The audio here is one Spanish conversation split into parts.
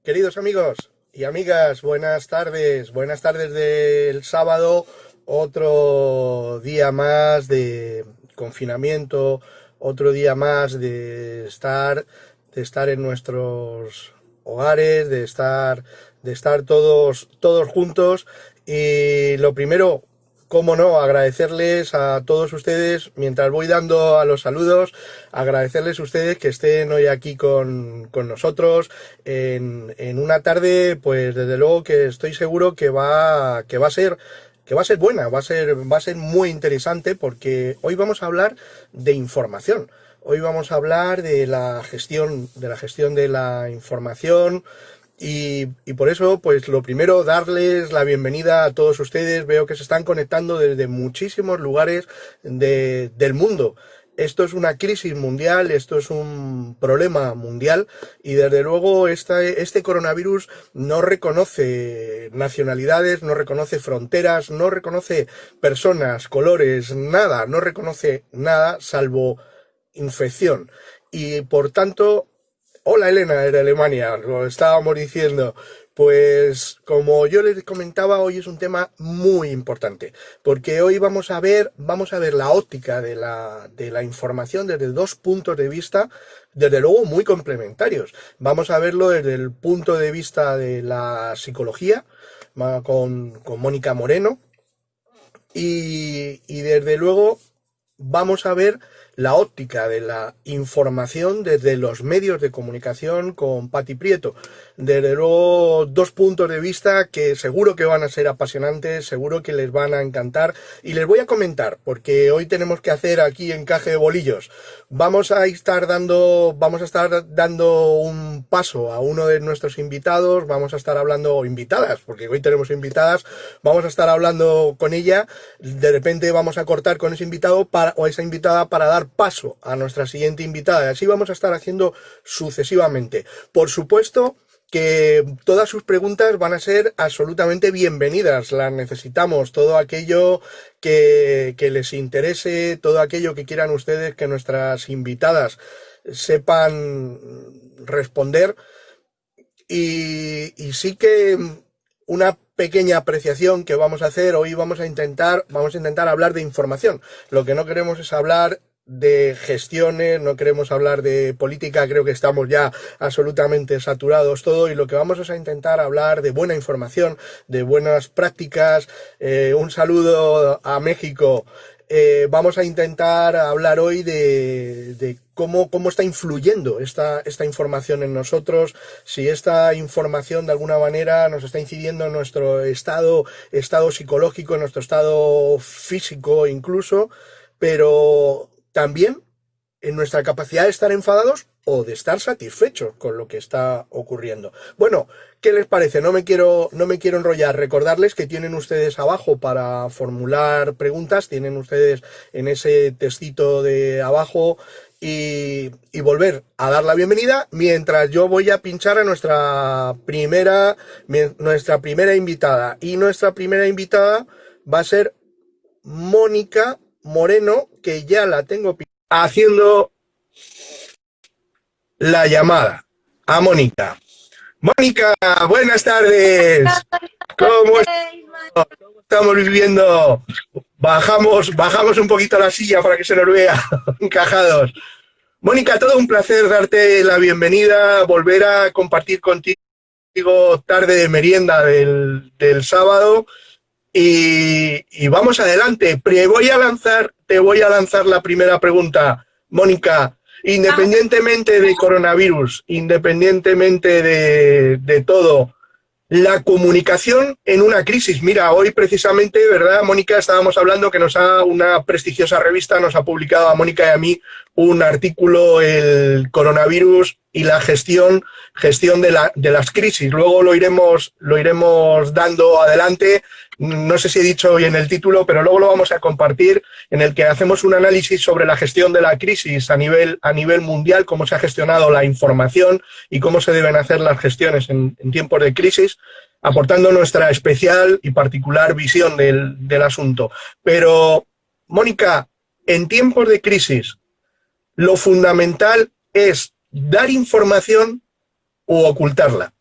Queridos amigos y amigas, buenas tardes del sábado, otro día más de confinamiento, otro día más de estar en nuestros hogares, de estar todos juntos. Y lo primero, cómo no, agradecerles a todos ustedes, mientras voy dando a los saludos, agradecerles a ustedes que estén hoy aquí con nosotros en una tarde, pues desde luego que estoy seguro que va a ser buena, va a ser muy interesante porque hoy vamos a hablar de información. Hoy vamos a hablar de la gestión de la información, y por eso, pues lo primero, darles la bienvenida a todos ustedes. Veo que se están conectando desde muchísimos lugares del mundo. Esto es una crisis mundial, esto es un problema mundial y desde luego este coronavirus no reconoce nacionalidades, no reconoce fronteras, no reconoce personas, colores, nada, no reconoce nada salvo infección. Y por tanto, hola Elena, de Alemania, lo estábamos diciendo. Pues como yo les comentaba, hoy es un tema muy importante, porque hoy vamos a ver la óptica de la información desde dos puntos de vista, desde luego muy complementarios. Vamos a verlo desde el punto de vista de la psicología, con Mónica Moreno, y desde luego vamos a ver la óptica de la información desde los medios de comunicación con Pati Prieto. Desde luego, dos puntos de vista que seguro que van a ser apasionantes, seguro que les van a encantar. Y les voy a comentar, porque hoy tenemos que hacer aquí encaje de bolillos. Vamos a estar dando un paso a uno de nuestros invitados, vamos a estar hablando, invitadas, porque hoy tenemos invitadas, vamos a estar hablando con ella, de repente vamos a cortar con ese invitado o esa invitada para dar paso a nuestra siguiente invitada, y así vamos a estar haciendo sucesivamente. Por supuesto que todas sus preguntas van a ser absolutamente bienvenidas, las necesitamos, todo aquello que les interese, todo aquello que quieran ustedes que nuestras invitadas sepan responder. Y sí que una pequeña apreciación que vamos a hacer, hoy vamos a intentar hablar de información. Lo que no queremos es hablar de gestiones, no queremos hablar de política, creo que estamos ya absolutamente saturados todo, y lo que vamos es a intentar hablar de buena información, de buenas prácticas. Un saludo a México. Vamos a intentar hablar hoy de cómo está influyendo esta información en nosotros, si esta información de alguna manera nos está incidiendo en nuestro estado psicológico, en nuestro estado físico incluso, pero también en nuestra capacidad de estar enfadados o de estar satisfechos con lo que está ocurriendo. Bueno, ¿qué les parece? No me quiero enrollar. Recordarles que tienen ustedes abajo para formular preguntas, tienen ustedes en ese textito de abajo, y volver a dar la bienvenida mientras yo voy a pinchar a nuestra primera invitada. Y nuestra primera invitada va a ser Mónica Moreno, que ya la tengo haciendo la llamada a Mónica. Mónica, buenas tardes. ¿Cómo estamos viviendo? Bajamos un poquito la silla para que se nos vea encajados. Mónica, todo un placer darte la bienvenida, volver a compartir contigo tarde de merienda del sábado. Y vamos adelante. Te voy a lanzar la primera pregunta, Mónica. Independientemente de coronavirus, independientemente de todo, la comunicación en una crisis. Mira, hoy precisamente, ¿verdad, Mónica? Estábamos hablando que una prestigiosa revista nos ha publicado a Mónica y a mí un artículo, el coronavirus y la gestión de las crisis. Luego lo iremos dando adelante. No sé si he dicho bien el título, pero luego lo vamos a compartir, en el que hacemos un análisis sobre la gestión de la crisis a nivel mundial, cómo se ha gestionado la información y cómo se deben hacer las gestiones en tiempos de crisis, aportando nuestra especial y particular visión del asunto. Pero, Mónica, en tiempos de crisis, lo fundamental es dar información o ocultarla.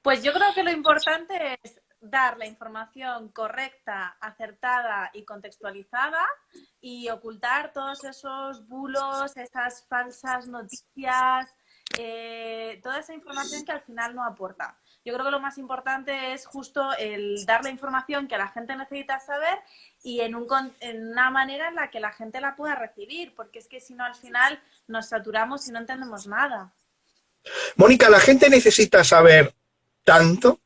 Pues yo creo que lo importante es dar la información correcta, acertada y contextualizada y ocultar todos esos bulos, esas falsas noticias, toda esa información que al final no aporta. Yo creo que lo más importante es justo el dar la información que la gente necesita saber y en una manera en la que la gente la pueda recibir, porque es que si no al final nos saturamos y no entendemos nada. Mónica, ¿la gente necesita saber tanto?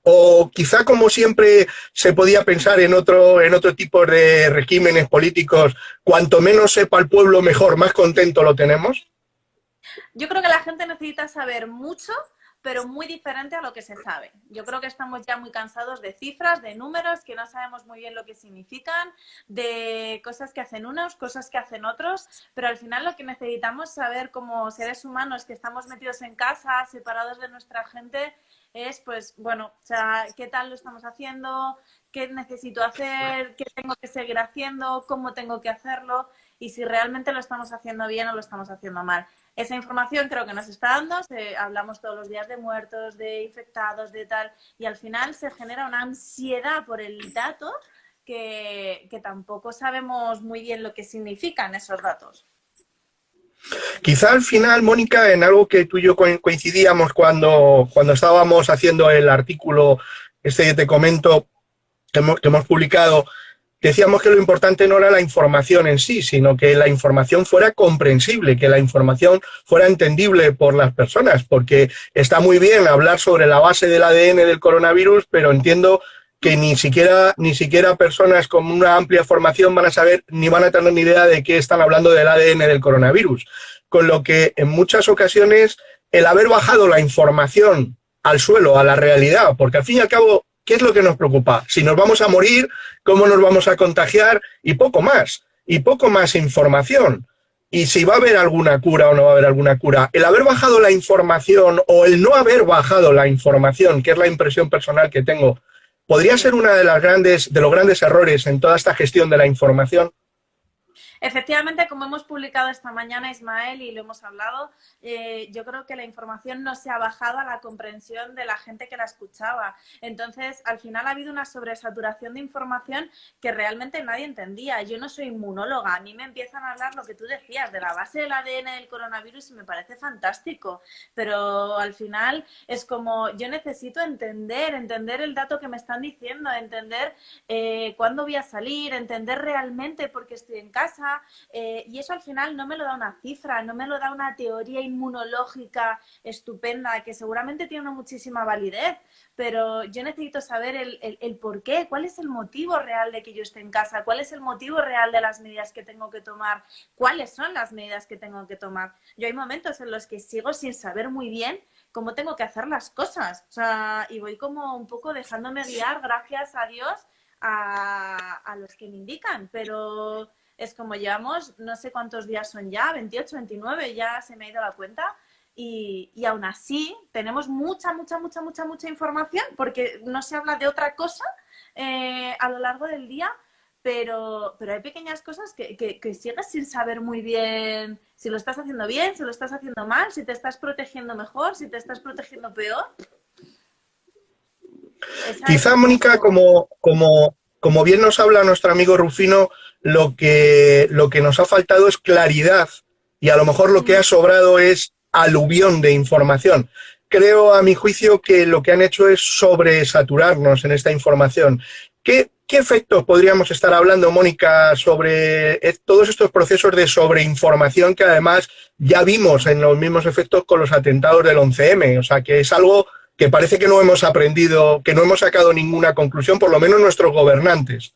O quizá como siempre se podía pensar en otro tipo de regímenes políticos, cuanto menos sepa el pueblo, mejor, más contento lo tenemos. Yo creo que la gente necesita saber mucho, pero muy diferente a lo que se sabe. Yo creo que estamos ya muy cansados de cifras, de números, que no sabemos muy bien lo que significan, de cosas que hacen unos, cosas que hacen otros, pero al final lo que necesitamos saber como seres humanos que estamos metidos en casa, separados de nuestra gente, es pues, bueno, o sea, qué tal lo estamos haciendo, qué necesito hacer, qué tengo que seguir haciendo, cómo tengo que hacerlo y si realmente lo estamos haciendo bien o lo estamos haciendo mal. Esa información creo que nos está dando, hablamos todos los días de muertos, de infectados, de tal, y al final se genera una ansiedad por el dato que tampoco sabemos muy bien lo que significan esos datos. Quizá al final, Mónica, en algo que tú y yo coincidíamos cuando estábamos haciendo el artículo este que te comento, que hemos publicado, decíamos que lo importante no era la información en sí, sino que la información fuera comprensible, que la información fuera entendible por las personas, porque está muy bien hablar sobre la base del ADN del coronavirus, pero entiendo que ni siquiera personas con una amplia formación van a saber ni van a tener ni idea de qué están hablando del ADN del coronavirus. Con lo que en muchas ocasiones el haber bajado la información al suelo, a la realidad, porque al fin y al cabo, ¿qué es lo que nos preocupa? Si nos vamos a morir, cómo nos vamos a contagiar y poco más información. Y si va a haber alguna cura o no va a haber alguna cura. El haber bajado la información o el no haber bajado la información, que es la impresión personal que tengo, podría ser una de los grandes errores en toda esta gestión de la información. Efectivamente, como hemos publicado esta mañana, Ismael, y lo hemos hablado, yo creo que la información no se ha bajado a la comprensión de la gente que la escuchaba. Entonces, al final ha habido una sobresaturación de información que realmente nadie entendía. Yo no soy inmunóloga, a mí me empiezan a hablar lo que tú decías, de la base del ADN del coronavirus y me parece fantástico, pero al final es como yo necesito entender el dato que me están diciendo, entender cuándo voy a salir, entender realmente por qué estoy en casa, y eso al final no me lo da una cifra, no me lo da una teoría inmunológica estupenda que seguramente tiene una muchísima validez, pero yo necesito saber el por qué, cuál es el motivo real de que yo esté en casa, cuál es el motivo real de las medidas que tengo que tomar, cuáles son las medidas que tengo que tomar. Yo hay momentos en los que sigo sin saber muy bien cómo tengo que hacer las cosas, o sea, y voy como un poco dejándome guiar, gracias a Dios, a los que me indican, pero es como llevamos, no sé cuántos días son ya, 28, 29, ya se me ha ido la cuenta, y aún así tenemos mucha información, porque no se habla de otra cosa a lo largo del día, pero hay pequeñas cosas que sigues sin saber muy bien si lo estás haciendo bien, si lo estás haciendo mal, si te estás protegiendo mejor, si te estás protegiendo peor. Quizá, Mónica, como bien nos habla nuestro amigo Rufino, lo que nos ha faltado es claridad y a lo mejor lo que ha sobrado es aluvión de información. Creo, a mi juicio, que lo que han hecho es sobresaturarnos en esta información. ¿Qué efectos podríamos estar hablando, Mónica, sobre todos estos procesos de sobreinformación que además ya vimos en los mismos efectos con los atentados del 11M? O sea, que es algo que parece que no hemos aprendido, que no hemos sacado ninguna conclusión, por lo menos nuestros gobernantes.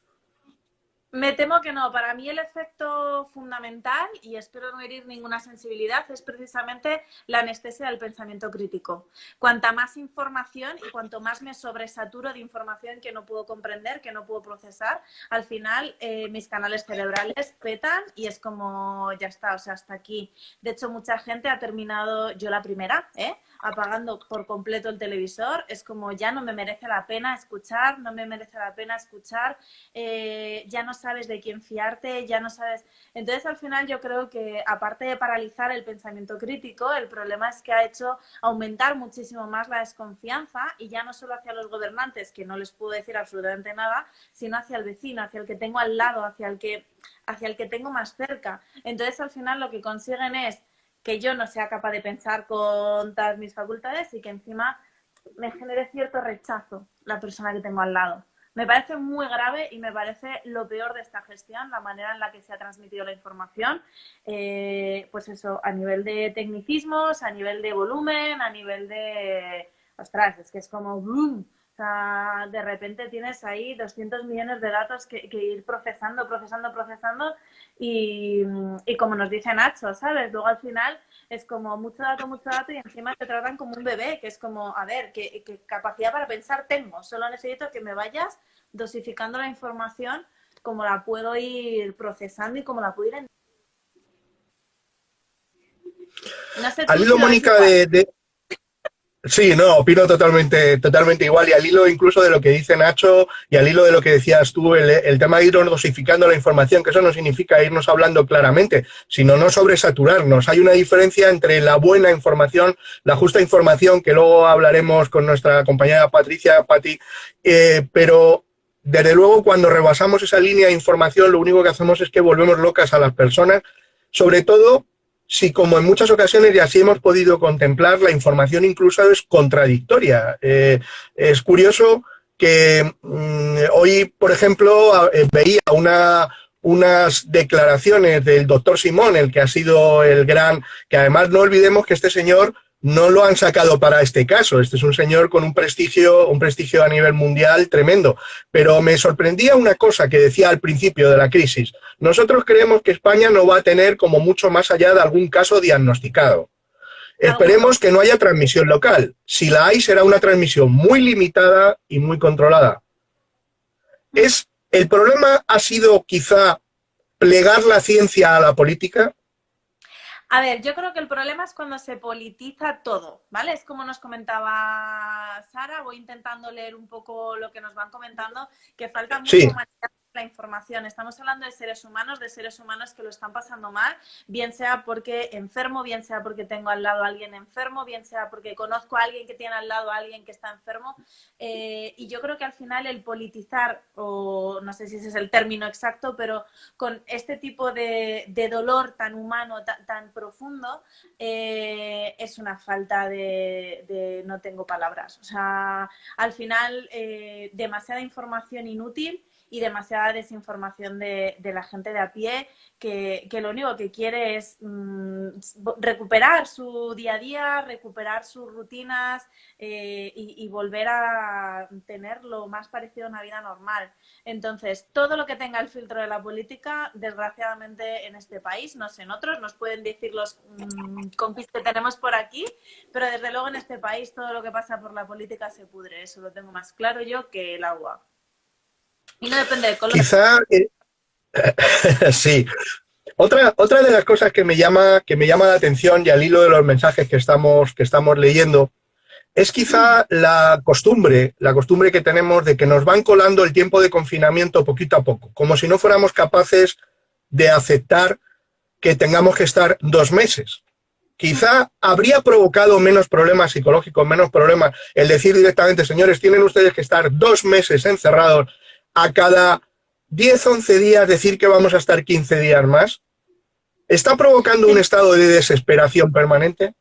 Me temo que no. Para mí el efecto fundamental, y espero no herir ninguna sensibilidad, es precisamente la anestesia del pensamiento crítico. Cuanta más información y cuanto más me sobresaturo de información que no puedo comprender, que no puedo procesar, al final mis canales cerebrales petan y es como ya está, o sea, hasta aquí. De hecho, mucha gente ha terminado, yo la primera, apagando por completo el televisor. Es como ya no me merece la pena escuchar, no me merece la pena escuchar, ya no sabes de quién fiarte, ya no sabes. Entonces, al final, yo creo que, aparte de paralizar el pensamiento crítico, el problema es que ha hecho aumentar muchísimo más la desconfianza, y ya no solo hacia los gobernantes, que no les puedo decir absolutamente nada, sino hacia el vecino, hacia el que tengo al lado, hacia el que tengo más cerca. Entonces, al final, lo que consiguen es que yo no sea capaz de pensar con todas mis facultades y que encima me genere cierto rechazo la persona que tengo al lado. Me parece muy grave y me parece lo peor de esta gestión, la manera en la que se ha transmitido la información, pues eso, a nivel de tecnicismos, a nivel de volumen, a nivel de... Ostras, es que es como... ¡boom! O sea, de repente tienes ahí 200 millones de datos que ir procesando, y como nos dice Nacho, ¿sabes? Luego al final es como mucho dato y encima te tratan como un bebé, que es como, a ver, ¿qué capacidad para pensar tengo? Solo necesito que me vayas dosificando la información como la puedo ir procesando y como la puedo ir... No sé Al tú hilo, si lo ves Mónica, igual. Sí, no, opino totalmente igual. Y al hilo incluso de lo que dice Nacho y al hilo de lo que decías tú, el tema de irnos dosificando la información, que eso no significa irnos hablando claramente, sino no sobresaturarnos. Hay una diferencia entre la buena información, la justa información, que luego hablaremos con nuestra compañera Patricia, Pati, pero desde luego cuando rebasamos esa línea de información, lo único que hacemos es que volvemos locas a las personas, sobre todo si, como en muchas ocasiones, y así hemos podido contemplar, la información incluso es contradictoria. Es curioso que hoy, por ejemplo, veía unas declaraciones del doctor Simón, el que ha sido el gran, que además no olvidemos que este señor no lo han sacado para este caso. Este es un señor con un prestigio a nivel mundial tremendo. Pero me sorprendía una cosa que decía al principio de la crisis. Nosotros creemos que España no va a tener como mucho más allá de algún caso diagnosticado. Alguno. Esperemos que no haya transmisión local. Si la hay, será una transmisión muy limitada y muy controlada. ¿El problema ha sido quizá plegar la ciencia a la política? A ver, yo creo que el problema es cuando se politiza todo, ¿vale? Es como nos comentaba Sara, voy intentando leer un poco lo que nos van comentando, que falta mucha Sí, humanidad en la información. Estamos hablando de seres humanos que lo están pasando mal, bien sea porque enfermo, bien sea porque tengo al lado a alguien enfermo, bien sea porque conozco a alguien que tiene al lado a alguien que está enfermo. Y yo creo que al final el politizar, o no sé si ese es el término exacto, pero con este tipo de dolor tan humano, tan profundo, es una falta de no tengo palabras. O sea, al final, demasiada información inútil y demasiada desinformación de la gente de a pie que lo único que quiere es recuperar su día a día, recuperar sus rutinas, y volver a tener lo más parecido a una vida normal. Entonces, todo lo que tenga el filtro de la política, desgraciadamente en este país, no sé, en otros nos pueden decir los compis que tenemos por aquí, pero desde luego en este país todo lo que pasa por la política se pudre. Eso lo tengo más claro yo que el agua. Y no depende de color. quizá sí. Otra de las cosas que me llama la atención y al hilo de los mensajes que estamos leyendo es quizá la costumbre que tenemos de que nos van colando el tiempo de confinamiento poquito a poco, como si no fuéramos capaces de aceptar que tengamos que estar 2 meses. Quizá habría provocado menos problemas psicológicos, menos problemas el decir directamente, señores, tienen ustedes que estar 2 meses encerrados, a cada 10, 11 días decir que vamos a estar 15 días más. ¿Está provocando un Sin, estado de desesperación permanente?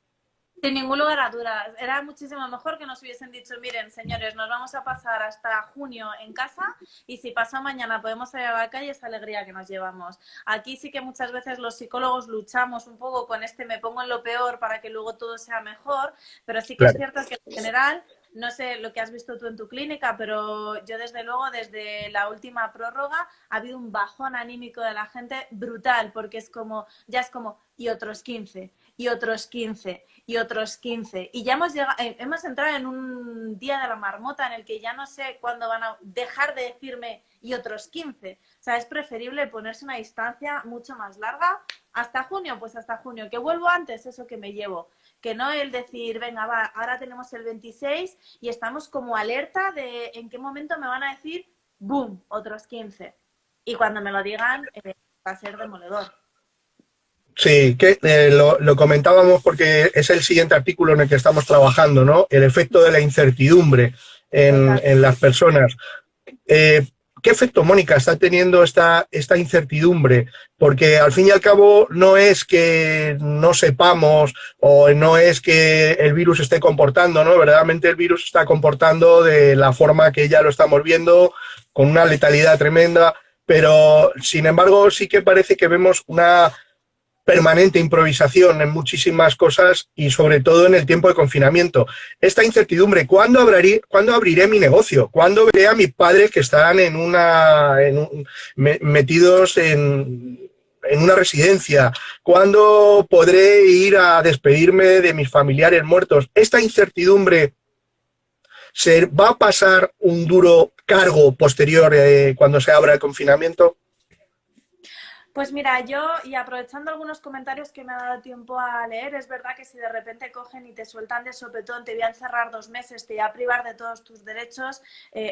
sin ningún lugar a dudas. Era muchísimo mejor que nos hubiesen dicho, miren, señores, nos vamos a pasar hasta junio en casa y si pasa mañana podemos salir a la calle, esa alegría que nos llevamos. Aquí sí que muchas veces los psicólogos luchamos un poco con este me pongo en lo peor para que luego todo sea mejor, pero sí que es Claro. cierto que en general, no sé lo que has visto tú en tu clínica, pero yo desde luego, desde la última prórroga, ha habido un bajón anímico de la gente brutal, porque es como, ya es como, y otros 15, y otros 15, y otros 15. Y ya hemos entrado en un día de la marmota en el que ya no sé cuándo van a dejar de decirme y otros 15. O sea, es preferible ponerse una distancia mucho más larga. ¿Hasta junio? Pues hasta junio. ¿Que vuelvo antes? Eso que me llevo. Que no el decir, venga, va, ahora tenemos el 26 y estamos como alerta de en qué momento me van a decir, ¡boom!, otros 15. y cuando me lo digan va a ser demoledor. Sí, que lo comentábamos porque es el siguiente artículo en el que estamos trabajando, ¿no? El efecto de la incertidumbre Total. en las personas. Eh, ¿Qué efecto, Mónica, está teniendo esta incertidumbre? Porque al fin y al cabo no es que no sepamos o no es que el virus esté comportando, ¿no? Verdaderamente el virus está comportando de la forma que ya lo estamos viendo, con una letalidad tremenda, pero sin embargo sí que parece que vemos una permanente improvisación en muchísimas cosas y sobre todo en el tiempo de confinamiento. Esta incertidumbre, ¿cuándo abriré mi negocio? ¿Cuándo veré a mis padres que están metidos en una residencia? ¿Cuándo podré ir a despedirme de mis familiares muertos? Esta incertidumbre se va a pasar un duro cargo posterior cuando se abra el confinamiento. Pues mira, yo, y aprovechando algunos comentarios que me ha dado tiempo a leer, es verdad que si de repente cogen y te sueltan de sopetón, te voy a encerrar 2 meses, te voy a privar de todos tus derechos,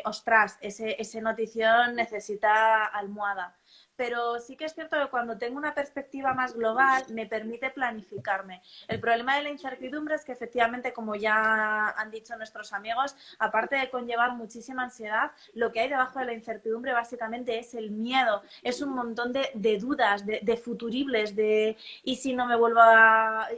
ostras, ese notición necesita almohada. Pero sí que es cierto que cuando tengo una perspectiva más global me permite planificarme. El problema de la incertidumbre es que efectivamente, como ya han dicho nuestros amigos, aparte de conllevar muchísima ansiedad, lo que hay debajo de la incertidumbre básicamente es el miedo, es un montón de dudas, de futuribles, de ¿y si no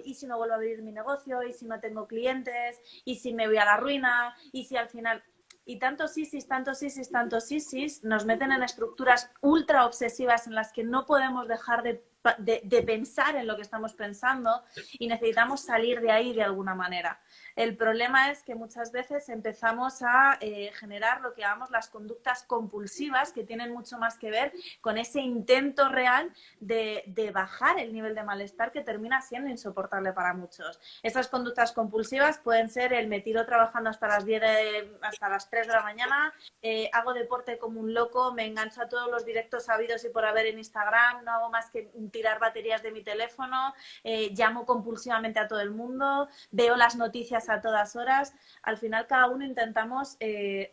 ¿y si no vuelvo a abrir mi negocio? ¿Y si no tengo clientes? ¿Y si me voy a la ruina? ¿Y si al final...? Y tantos sisis, tantos sisis, tantos sisis nos meten en estructuras ultra obsesivas en las que no podemos dejar de pensar en lo que estamos pensando y necesitamos salir de ahí de alguna manera. El problema es que muchas veces empezamos a generar lo que llamamos las conductas compulsivas, que tienen mucho más que ver con ese intento real de bajar el nivel de malestar que termina siendo insoportable para muchos. Esas conductas compulsivas pueden ser el me tiro trabajando hasta las 10 hasta las 3 de la mañana, hago deporte como un loco, me engancho a todos los directos habidos y por haber en Instagram, no hago más que tirar baterías de mi teléfono, llamo compulsivamente a todo el mundo, veo las noticias a todas horas. Al final cada uno intentamos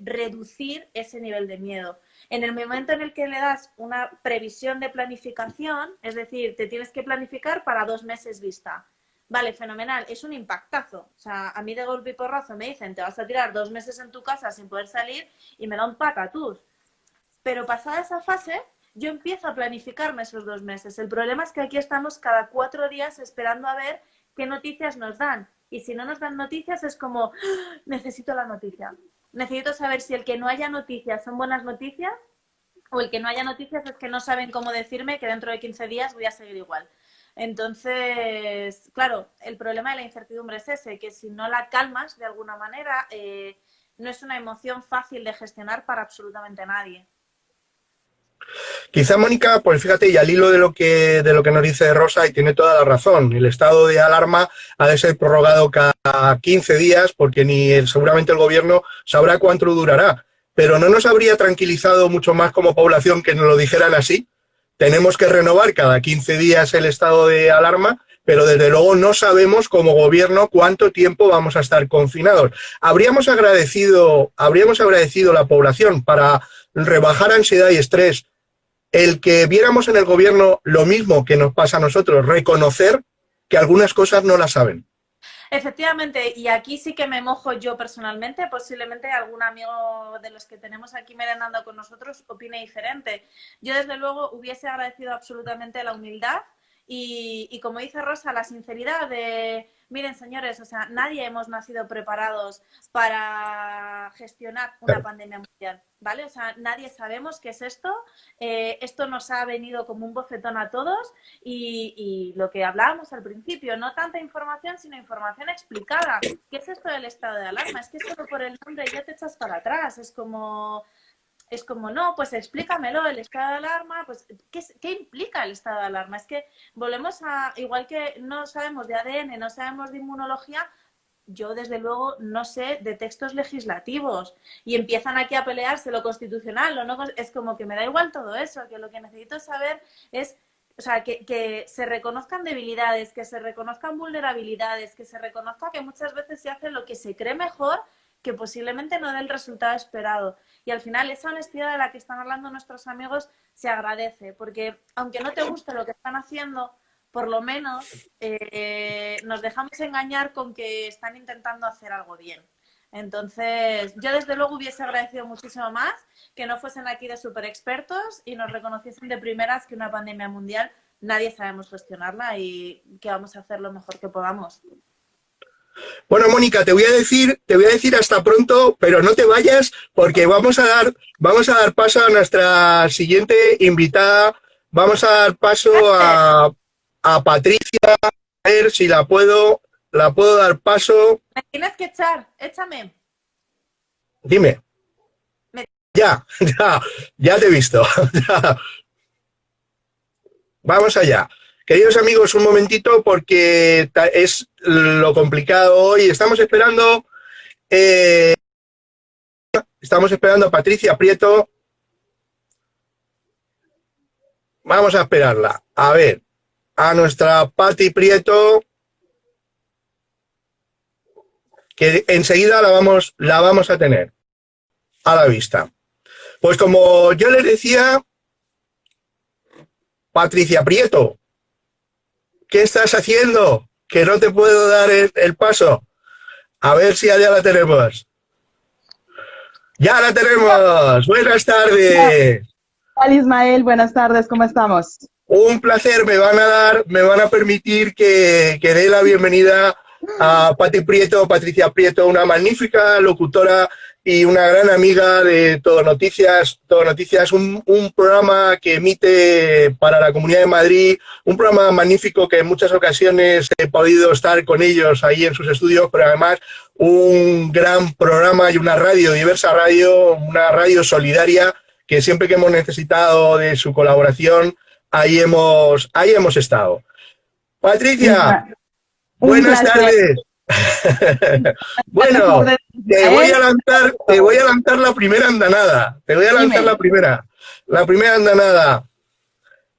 reducir ese nivel de miedo. En el momento en el que le das una previsión de planificación, es decir, te tienes que planificar para 2 meses vista. Vale, fenomenal, es un impactazo. O sea, a mí de golpe y porrazo me dicen, te vas a tirar 2 meses en tu casa sin poder salir y me da un patatús. Pero pasada esa fase, yo empiezo a planificarme esos 2 meses. El problema es que aquí estamos cada 4 días esperando a ver qué noticias nos dan. Y si no nos dan noticias es como, necesito la noticia. Necesito saber si el que no haya noticias son buenas noticias o el que no haya noticias es que no saben cómo decirme que dentro de 15 días voy a seguir igual. Entonces, claro, el problema de la incertidumbre es ese, que si no la calmas de alguna manera, no es una emoción fácil de gestionar para absolutamente nadie. Quizá, Mónica, pues fíjate, y al hilo de lo que nos dice Rosa, y tiene toda la razón, el estado de alarma ha de ser prorrogado cada 15 días porque seguramente el gobierno sabrá cuánto durará. Pero no nos habría tranquilizado mucho más como población que nos lo dijeran así. Tenemos que renovar cada 15 días el estado de alarma, pero desde luego no sabemos como gobierno cuánto tiempo vamos a estar confinados. Habríamos agradecido a la población para rebajar ansiedad y estrés el que viéramos en el gobierno lo mismo que nos pasa a nosotros, reconocer que algunas cosas no las saben. Efectivamente, y aquí sí que me mojo yo personalmente, posiblemente algún amigo de los que tenemos aquí merendando con nosotros opine diferente. Yo desde luego hubiese agradecido absolutamente la humildad y como dice Rosa, la sinceridad de, miren señores, o sea, nadie hemos nacido preparados para gestionar una pandemia mundial, ¿vale? O sea, nadie sabemos qué es esto, esto nos ha venido como un bofetón a todos y lo que hablábamos al principio, no tanta información, sino información explicada. ¿Qué es esto del estado de alarma? Es que solo por el nombre ya te echas para atrás, es como, no, pues explícamelo, el estado de alarma, pues, ¿qué implica el estado de alarma? Es que volvemos a, igual que no sabemos de ADN, no sabemos de inmunología, yo desde luego no sé de textos legislativos y empiezan aquí a pelearse lo constitucional, lo no, es como que me da igual todo eso, que lo que necesito saber es, o sea, que se reconozcan debilidades, que se reconozcan vulnerabilidades, que se reconozca que muchas veces se hace lo que se cree mejor que posiblemente no dé el resultado esperado. Y al final esa honestidad de la que están hablando nuestros amigos se agradece, porque aunque no te guste lo que están haciendo, por lo menos nos dejamos engañar con que están intentando hacer algo bien. Entonces, yo desde luego hubiese agradecido muchísimo más que no fuesen aquí de súper expertos y nos reconociesen de primeras que una pandemia mundial nadie sabemos gestionarla y que vamos a hacer lo mejor que podamos. Bueno, Mónica, te voy a decir hasta pronto, pero no te vayas porque vamos a dar paso a nuestra siguiente invitada. Vamos a dar paso a Patricia, a ver si la puedo dar paso. Me tienes que echar, échame. Dime. Ya te he visto. Vamos allá. Queridos amigos, un momentito porque es lo complicado hoy. Estamos esperando a Patricia Prieto. Vamos a esperarla. A ver, a nuestra Pati Prieto, que enseguida la vamos a tener a la vista. Pues como yo les decía, Patricia Prieto, ¿qué estás haciendo? Que no te puedo dar el paso. A ver si ya la tenemos. ¡Ya la tenemos! ¡Buenas tardes! Hola Ismael, buenas tardes, ¿cómo estamos? Un placer, me van a permitir que dé la bienvenida a Patricia Prieto, una magnífica locutora y una gran amiga de Todo Noticias, un programa que emite para la Comunidad de Madrid, un programa magnífico que en muchas ocasiones he podido estar con ellos ahí en sus estudios, pero además un gran programa y una radio, Diversa Radio, una radio solidaria, que siempre que hemos necesitado de su colaboración, ahí hemos estado. Patricia, buenas tardes. Bueno, te voy a lanzar la primera andanada. La primera andanada.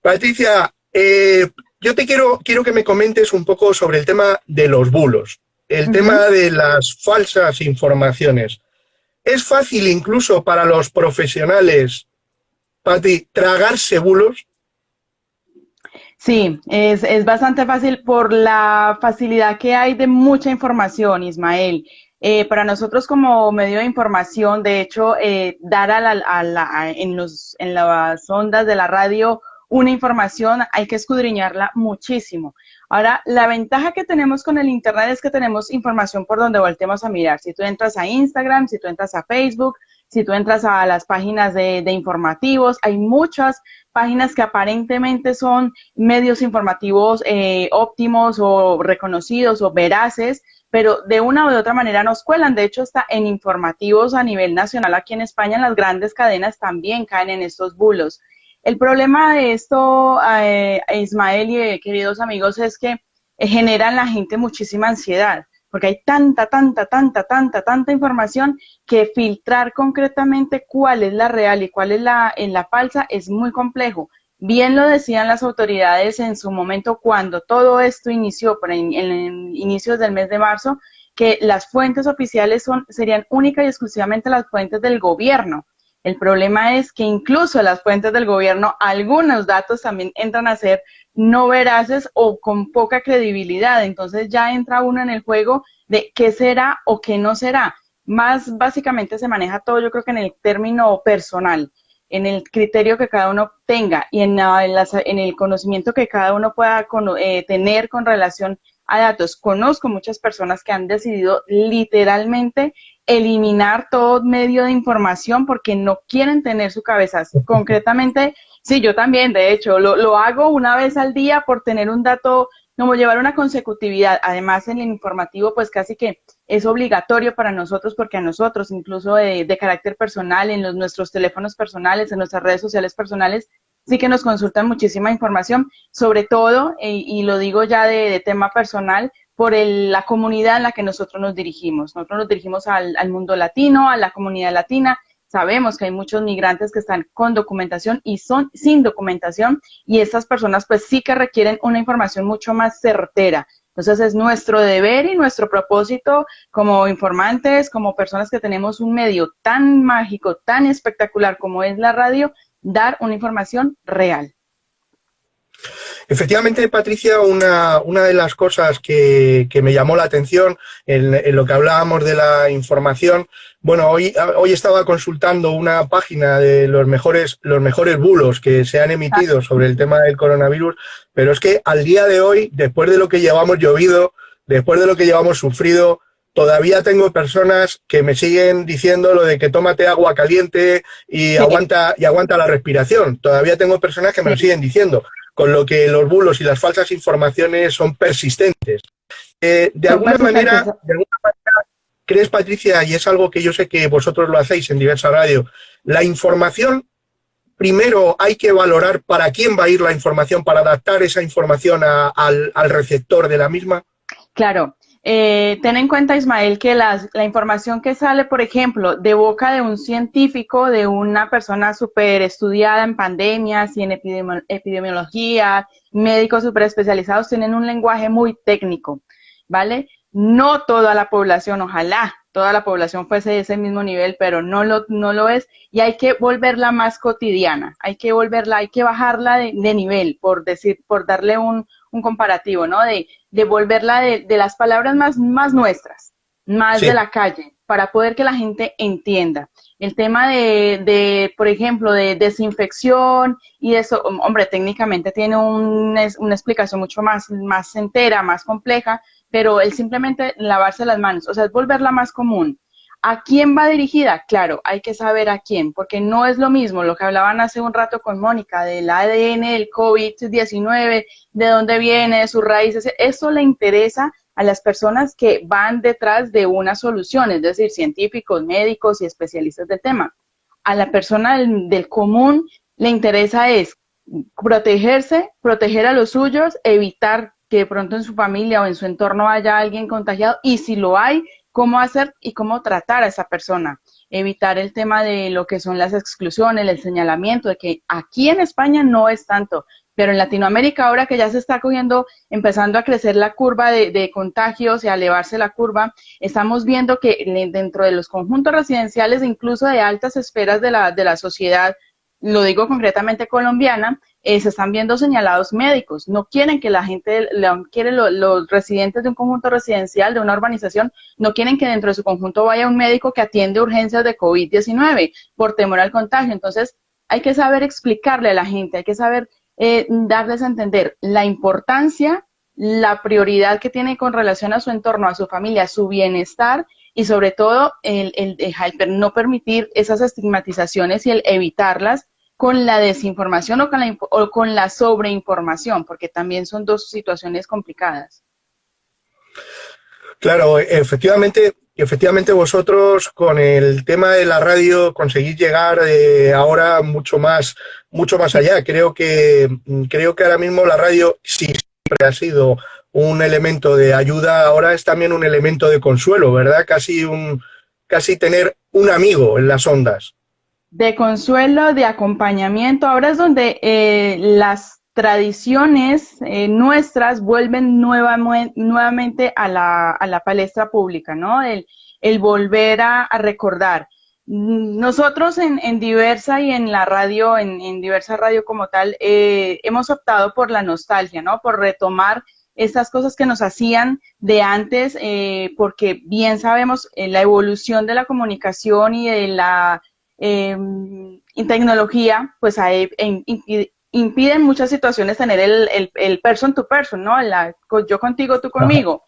Patricia, yo quiero que me comentes un poco sobre el tema de los bulos, el tema de las falsas informaciones. ¿Es fácil incluso para los profesionales, Pati, tragarse bulos? Sí, es bastante fácil por la facilidad que hay de mucha información, Ismael. Para nosotros como medio de información, de hecho, dar en las ondas de la radio una información hay que escudriñarla muchísimo. Ahora, la ventaja que tenemos con el Internet es que tenemos información por donde voltemos a mirar. Si tú entras a Instagram, si tú entras a Facebook, si tú entras a las páginas de informativos, hay muchas páginas que aparentemente son medios informativos óptimos o reconocidos o veraces, pero de una u otra manera nos cuelan. De hecho, está en informativos a nivel nacional aquí en España, las grandes cadenas también caen en estos bulos. El problema de esto, Ismael y queridos amigos, es que genera en la gente muchísima ansiedad, porque hay tanta información que filtrar concretamente cuál es la real y cuál es la falsa es muy complejo. Bien lo decían las autoridades en su momento cuando todo esto inició, en inicios del mes de marzo, que las fuentes oficiales serían única y exclusivamente las fuentes del gobierno. El problema es que incluso las fuentes del gobierno, algunos datos también entran a ser no veraces o con poca credibilidad. Entonces ya entra uno en el juego de qué será o qué no será. Más básicamente se maneja todo, yo creo que en el término personal, en el criterio que cada uno tenga y en el conocimiento que cada uno pueda tener con relación a datos. Conozco muchas personas que han decidido literalmente eliminar todo medio de información porque no quieren tener su cabeza. Concretamente, sí, yo también, de hecho, lo hago una vez al día por tener un dato, como llevar una consecutividad. Además, en el informativo, pues casi que es obligatorio para nosotros, porque a nosotros, incluso de carácter personal, en nuestros teléfonos personales, en nuestras redes sociales personales, sí que nos consultan muchísima información, sobre todo, y lo digo ya de tema personal, por la comunidad en la que nosotros nos dirigimos. Nosotros nos dirigimos al mundo latino, a la comunidad latina. Sabemos que hay muchos migrantes que están con documentación y son sin documentación, y estas personas pues sí que requieren una información mucho más certera. Entonces es nuestro deber y nuestro propósito como informantes, como personas que tenemos un medio tan mágico, tan espectacular como es la radio, dar una información real. Efectivamente, Patricia, una de las cosas que me llamó la atención en lo que hablábamos de la información, bueno, hoy estaba consultando una página de los mejores bulos que se han emitido sobre el tema del coronavirus, pero es que al día de hoy, después de lo que llevamos llovido, después de lo que llevamos sufrido, todavía tengo personas que me siguen diciendo lo de que tómate agua caliente y aguanta la respiración. Todavía tengo personas que me lo siguen diciendo, con lo que los bulos y las falsas informaciones son persistentes. De alguna manera, ¿crees, Patricia, y es algo que yo sé que vosotros lo hacéis en Diversa Radio, la información, primero hay que valorar para quién va a ir la información, para adaptar esa información al receptor de la misma? Claro. Ten en cuenta, Ismael, que la información que sale, por ejemplo, de boca de un científico, de una persona súper estudiada en pandemias y en epidemiología, médicos súper especializados, tienen un lenguaje muy técnico, ¿vale? No toda la población, ojalá toda la población fuese de ese mismo nivel, pero no lo es, y hay que volverla más cotidiana, hay que bajarla de nivel, por darle un comparativo, ¿no? De volverla de las palabras más nuestras, más de la calle, para poder que la gente entienda. El tema por ejemplo, de desinfección y eso, hombre, técnicamente tiene una explicación mucho más entera, más compleja, pero el simplemente lavarse las manos, o sea, es volverla más común. ¿A quién va dirigida? Claro, hay que saber a quién, porque no es lo mismo lo que hablaban hace un rato con Mónica, del ADN del COVID-19, de dónde viene, de sus raíces. Eso le interesa a las personas que van detrás de una solución, es decir, científicos, médicos y especialistas del tema. A la persona del común le interesa es protegerse, proteger a los suyos, evitar que de pronto en su familia o en su entorno haya alguien contagiado, y si lo hay, cómo hacer y cómo tratar a esa persona. Evitar el tema de lo que son las exclusiones, el señalamiento, de que aquí en España no es tanto, pero en Latinoamérica ahora que ya se está empezando a crecer la curva de contagios y a elevarse la curva, estamos viendo que dentro de los conjuntos residenciales, incluso de altas esferas de la sociedad, lo digo concretamente colombiana, se están viendo señalados médicos. No quieren que la gente, los residentes de un conjunto residencial, de una urbanización, no quieren que dentro de su conjunto vaya un médico que atiende urgencias de COVID-19 por temor al contagio. Entonces, hay que saber explicarle a la gente, hay que saber darles a entender la importancia, la prioridad que tiene con relación a su entorno, a su familia, a su bienestar, y sobre todo el no permitir esas estigmatizaciones y el evitarlas con la desinformación o con la sobreinformación, porque también son dos situaciones complicadas. Claro, efectivamente vosotros con el tema de la radio conseguís llegar ahora mucho más allá. Creo que ahora mismo la radio sí siempre ha sido un elemento de ayuda, ahora es también un elemento de consuelo, ¿verdad? Casi tener un amigo en las ondas. De consuelo, de acompañamiento. Ahora es donde las tradiciones nuestras vuelven nuevamente a la palestra pública, ¿no? El volver a recordar. Nosotros en Diversa y en la radio, en Diversa Radio como tal, hemos optado por la nostalgia, ¿no? Por retomar estas cosas que nos hacían de antes, porque bien sabemos la evolución de la comunicación y de la en tecnología, pues impiden muchas situaciones tener el person to person, ¿no? Yo contigo, tú conmigo.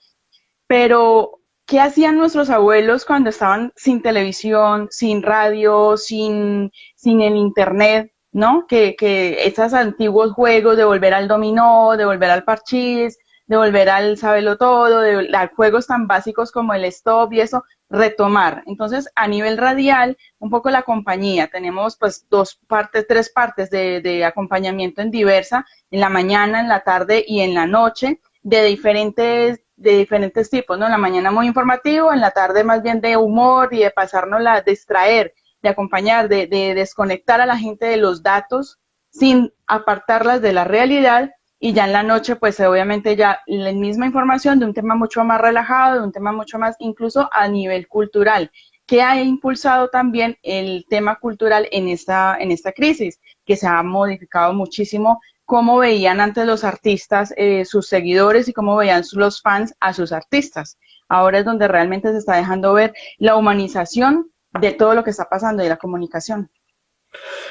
Pero, ¿qué hacían nuestros abuelos cuando estaban sin televisión, sin radio, sin el internet, ¿no? Que esos antiguos juegos de volver al dominó, de volver al parchís, de volver al sábelo todo, a juegos tan básicos como el stop y eso, retomar. Entonces, a nivel radial, un poco la compañía, tenemos pues tres partes de acompañamiento en Diversa, en la mañana, en la tarde y en la noche, de diferentes tipos, ¿no? En la mañana muy informativo, en la tarde más bien de humor y de pasárnosla, distraer, de acompañar, de desconectar a la gente de los datos sin apartarlas de la realidad. y ya en la noche, pues obviamente ya la misma información de un tema mucho más relajado, de un tema mucho más incluso a nivel cultural, que ha impulsado también el tema cultural en esta crisis, que se ha modificado muchísimo cómo veían antes los artistas sus seguidores y cómo veían los fans a sus artistas. Ahora es donde realmente se está dejando ver la humanización de todo lo que está pasando y la comunicación.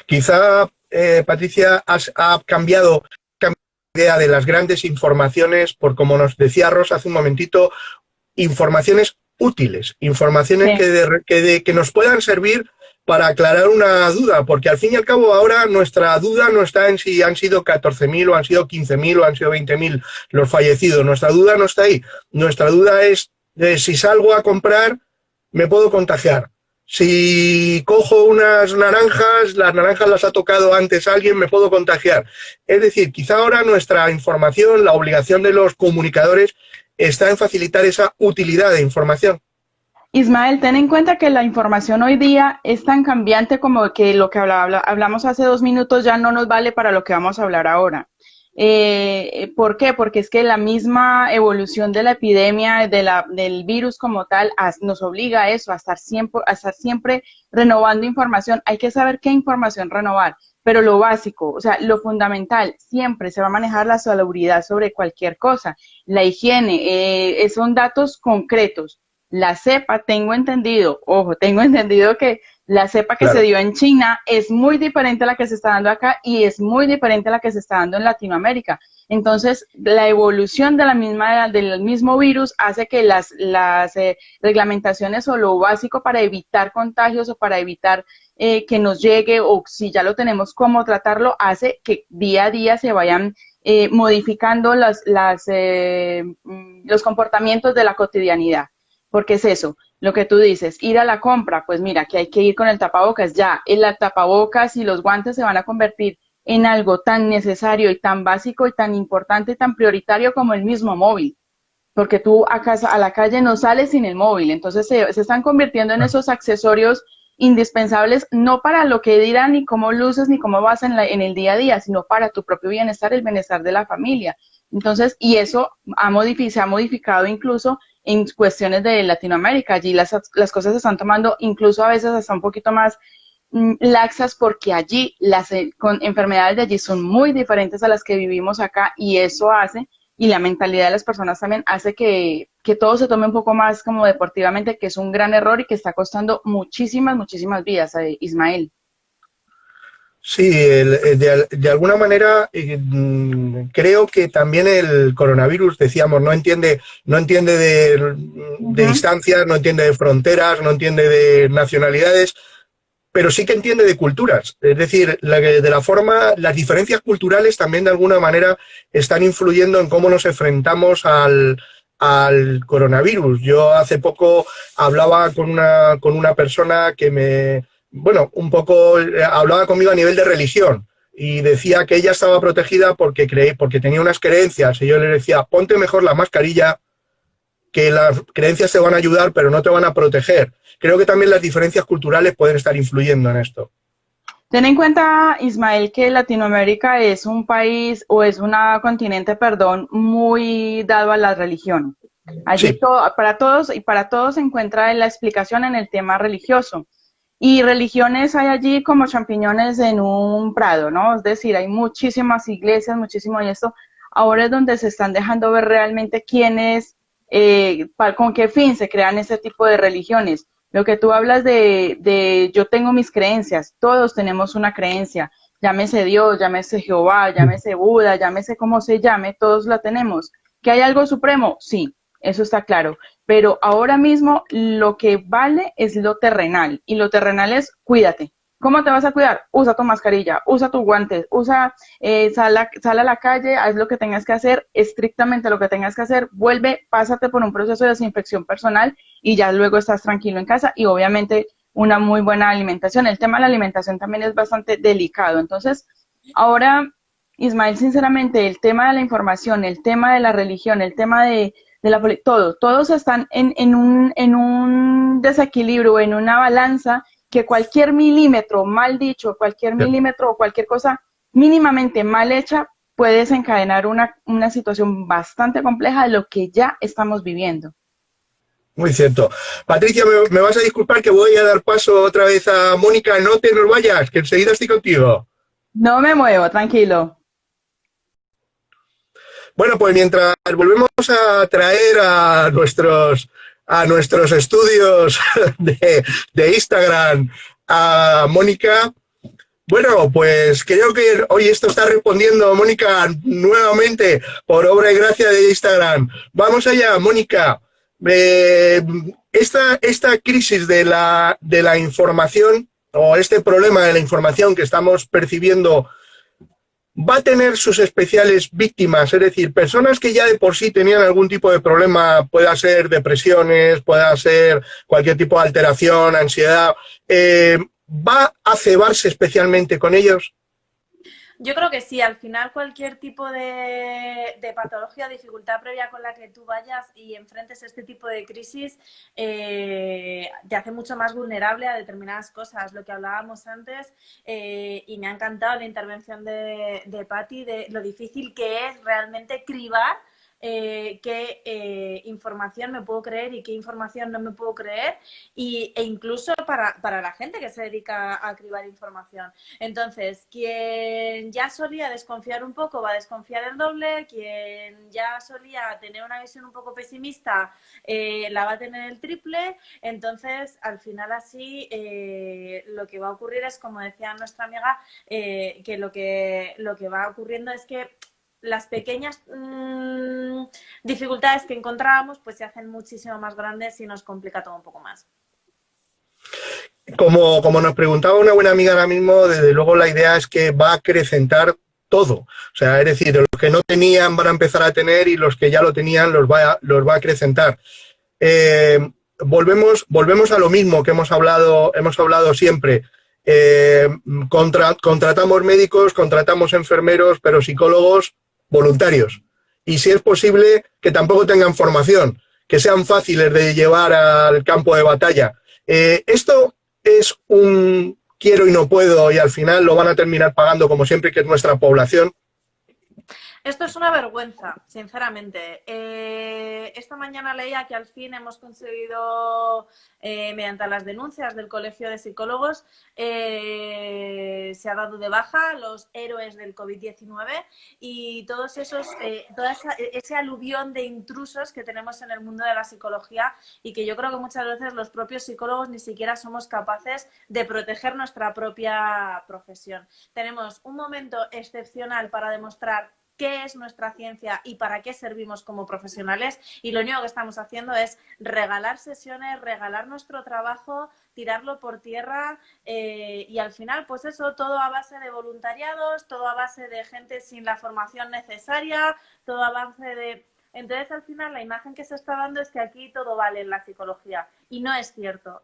Quizá, Patricia, ha cambiado la idea de las grandes informaciones por, como nos decía Rosa hace un momentito, informaciones útiles, informaciones que nos puedan servir para aclarar una duda, porque al fin y al cabo ahora nuestra duda no está en si han sido 14.000 o han sido 15.000 o han sido 20.000 los fallecidos, nuestra duda no está ahí, nuestra duda es de si salgo a comprar me puedo contagiar. Si cojo unas naranjas, las naranjas las ha tocado antes alguien, me puedo contagiar. Es decir, quizá ahora nuestra información, la obligación de los comunicadores está en facilitar esa utilidad de información. Ismael, ten en cuenta que la información hoy día es tan cambiante como que lo que hablamos hace 2 minutos ya no nos vale para lo que vamos a hablar ahora. ¿Por qué? Porque es que la misma evolución de la epidemia, del virus como tal, nos obliga a eso, a estar siempre renovando información. Hay que saber qué información renovar, pero lo básico, o sea, lo fundamental, siempre se va a manejar la salubridad sobre cualquier cosa. La higiene, son datos concretos. La cepa, tengo entendido que la cepa que se dio en China es muy diferente a la que se está dando acá y es muy diferente a la que se está dando en Latinoamérica. Entonces, la evolución de del mismo virus hace que las reglamentaciones o lo básico para evitar contagios o para evitar que nos llegue, o si ya lo tenemos, cómo tratarlo, hace que día a día se vayan modificando los comportamientos de la cotidianidad. Porque es eso, lo que tú dices, ir a la compra, pues mira, que hay que ir con el tapabocas ya. El tapabocas y los guantes se van a convertir en algo tan necesario y tan básico y tan importante y tan prioritario como el mismo móvil. Porque tú a la calle no sales sin el móvil. Entonces se están convirtiendo en esos accesorios indispensables, no para lo que dirán ni cómo luces ni cómo vas en el día a día, sino para tu propio bienestar, el bienestar de la familia. Entonces, y eso se ha modificado incluso en cuestiones de Latinoamérica. Allí las cosas se están tomando incluso a veces hasta un poquito más laxas, porque allí las enfermedades de allí son muy diferentes a las que vivimos acá, y eso hace, y la mentalidad de las personas también hace que todo se tome un poco más como deportivamente, que es un gran error y que está costando muchísimas vidas, Ismael. Sí, de alguna manera creo que también el coronavirus, decíamos, no entiende de distancias, no entiende de fronteras, no entiende de nacionalidades, pero sí que entiende de culturas. Es decir, las diferencias culturales también de alguna manera están influyendo en cómo nos enfrentamos al coronavirus. Yo hace poco hablaba con una persona que un poco hablaba conmigo a nivel de religión y decía que ella estaba protegida porque tenía unas creencias, y yo le decía, ponte mejor la mascarilla, que las creencias te van a ayudar pero no te van a proteger. Creo que también las diferencias culturales pueden estar influyendo en esto. Ten en cuenta, Ismael, que Latinoamérica es un país, o es un continente, perdón, muy dado a la religión. Allí sí. Para todos se encuentra la explicación en el tema religioso. Y religiones hay allí como champiñones en un prado, ¿no? Es decir, hay muchísimas iglesias, muchísimo, y esto ahora es donde se están dejando ver realmente quiénes, con qué fin se crean ese tipo de religiones. Lo que tú hablas de yo tengo mis creencias, todos tenemos una creencia, llámese Dios, llámese Jehová, llámese Buda, llámese como se llame, todos la tenemos. ¿Que hay algo supremo? Sí, eso está claro. Pero ahora mismo lo que vale es lo terrenal, y lo terrenal es cuídate. ¿Cómo te vas a cuidar? Usa tu mascarilla, usa tus guantes, sal a la calle, haz lo que tengas que hacer, estrictamente lo que tengas que hacer, vuelve, pásate por un proceso de desinfección personal y ya luego estás tranquilo en casa, y obviamente una muy buena alimentación. El tema de la alimentación también es bastante delicado. Entonces, ahora, Ismael, sinceramente, el tema de la información, el tema de la religión, el tema de todos están en un desequilibrio, en una balanza, que cualquier milímetro mal dicho, cualquier milímetro o cualquier cosa mínimamente mal hecha puede desencadenar una situación bastante compleja de lo que ya estamos viviendo. Muy cierto. Patricia, me vas a disculpar que voy a dar paso otra vez a Mónica. No te nos vayas, que enseguida estoy contigo. No me muevo, tranquilo. Bueno, pues mientras volvemos a traer a nuestros estudios de Instagram a Mónica, bueno, pues creo que hoy esto está respondiendo Mónica nuevamente por obra y gracia de Instagram. Vamos allá, Mónica. Esta crisis de la información o este problema de la información que estamos percibiendo va a tener sus especiales víctimas, es decir, personas que ya de por sí tenían algún tipo de problema, pueda ser depresiones, pueda ser cualquier tipo de alteración, ansiedad, ¿va a cebarse especialmente con ellos? Yo creo que sí, al final cualquier tipo de patología o dificultad previa con la que tú vayas y enfrentes este tipo de crisis te hace mucho más vulnerable a determinadas cosas. Lo que hablábamos antes, y me ha encantado la intervención de Patti, de lo difícil que es realmente cribar qué información me puedo creer y qué información no me puedo creer, e incluso para la gente que se dedica a cribar información. Entonces, quien ya solía desconfiar un poco va a desconfiar el doble, quien ya solía tener una visión un poco pesimista la va a tener el triple. Entonces, al final así lo que va a ocurrir es, como decía nuestra amiga, que lo que va ocurriendo es que las pequeñas dificultades que encontrábamos pues se hacen muchísimo más grandes y nos complica todo un poco más. Como nos preguntaba una buena amiga ahora mismo, desde luego la idea es que va a acrecentar todo. O sea, es decir, los que no tenían van a empezar a tener y los que ya lo tenían los va a acrecentar. Volvemos a lo mismo que hemos hablado siempre. Contratamos médicos, contratamos enfermeros, pero psicólogos voluntarios. Y si es posible, que tampoco tengan formación, que sean fáciles de llevar al campo de batalla. Esto es un quiero y no puedo y al final lo van a terminar pagando como siempre, que es nuestra población. Esto es una vergüenza, sinceramente. Esta mañana leía que al fin hemos conseguido, mediante las denuncias del Colegio de Psicólogos, se ha dado de baja los héroes del COVID-19 y todos esos, ese aluvión de intrusos que tenemos en el mundo de la psicología, y que yo creo que muchas veces los propios psicólogos ni siquiera somos capaces de proteger nuestra propia profesión. Tenemos un momento excepcional para demostrar qué es nuestra ciencia y para qué servimos como profesionales, y lo único que estamos haciendo es regalar sesiones, regalar nuestro trabajo, tirarlo por tierra, y al final pues eso, todo a base de voluntariados, todo a base de gente sin la formación necesaria, todo a base de... Entonces, al final, la imagen que se está dando es que aquí todo vale en la psicología, y no es cierto,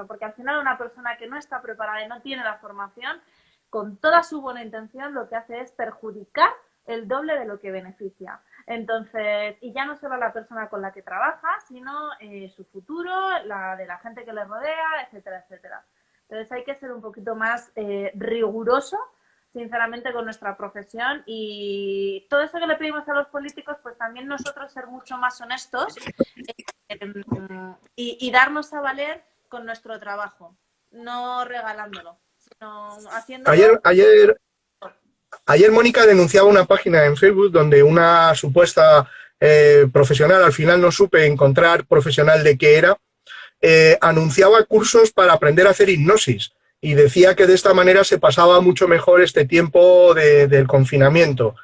porque al final una persona que no está preparada y no tiene la formación, con toda su buena intención, lo que hace es perjudicar el doble de lo que beneficia. Entonces, y ya no solo la persona con la que trabaja, sino su futuro, la de la gente que le rodea, etcétera, etcétera. Entonces hay que ser un poquito más riguroso, sinceramente, con nuestra profesión, y todo eso que le pedimos a los políticos, pues también nosotros ser mucho más honestos y darnos a valer con nuestro trabajo, no regalándolo, sino haciéndolo... Ayer Mónica denunciaba una página en Facebook donde una supuesta profesional, al final no supe encontrar profesional de qué era, anunciaba cursos para aprender a hacer hipnosis y decía que de esta manera se pasaba mucho mejor este tiempo del confinamiento.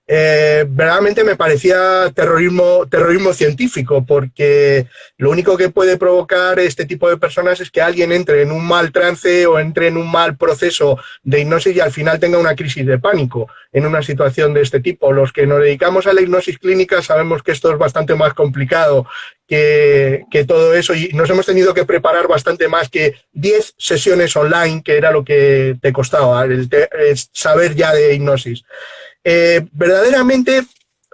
Verdaderamente me parecía terrorismo científico, porque lo único que puede provocar este tipo de personas es que alguien entre en un mal trance o entre en un mal proceso de hipnosis y al final tenga una crisis de pánico en una situación de este tipo. Los que nos dedicamos a la hipnosis clínica sabemos que esto es bastante más complicado que todo eso, y nos hemos tenido que preparar bastante más que 10 sesiones online, que era lo que te costaba el saber ya de hipnosis. Verdaderamente,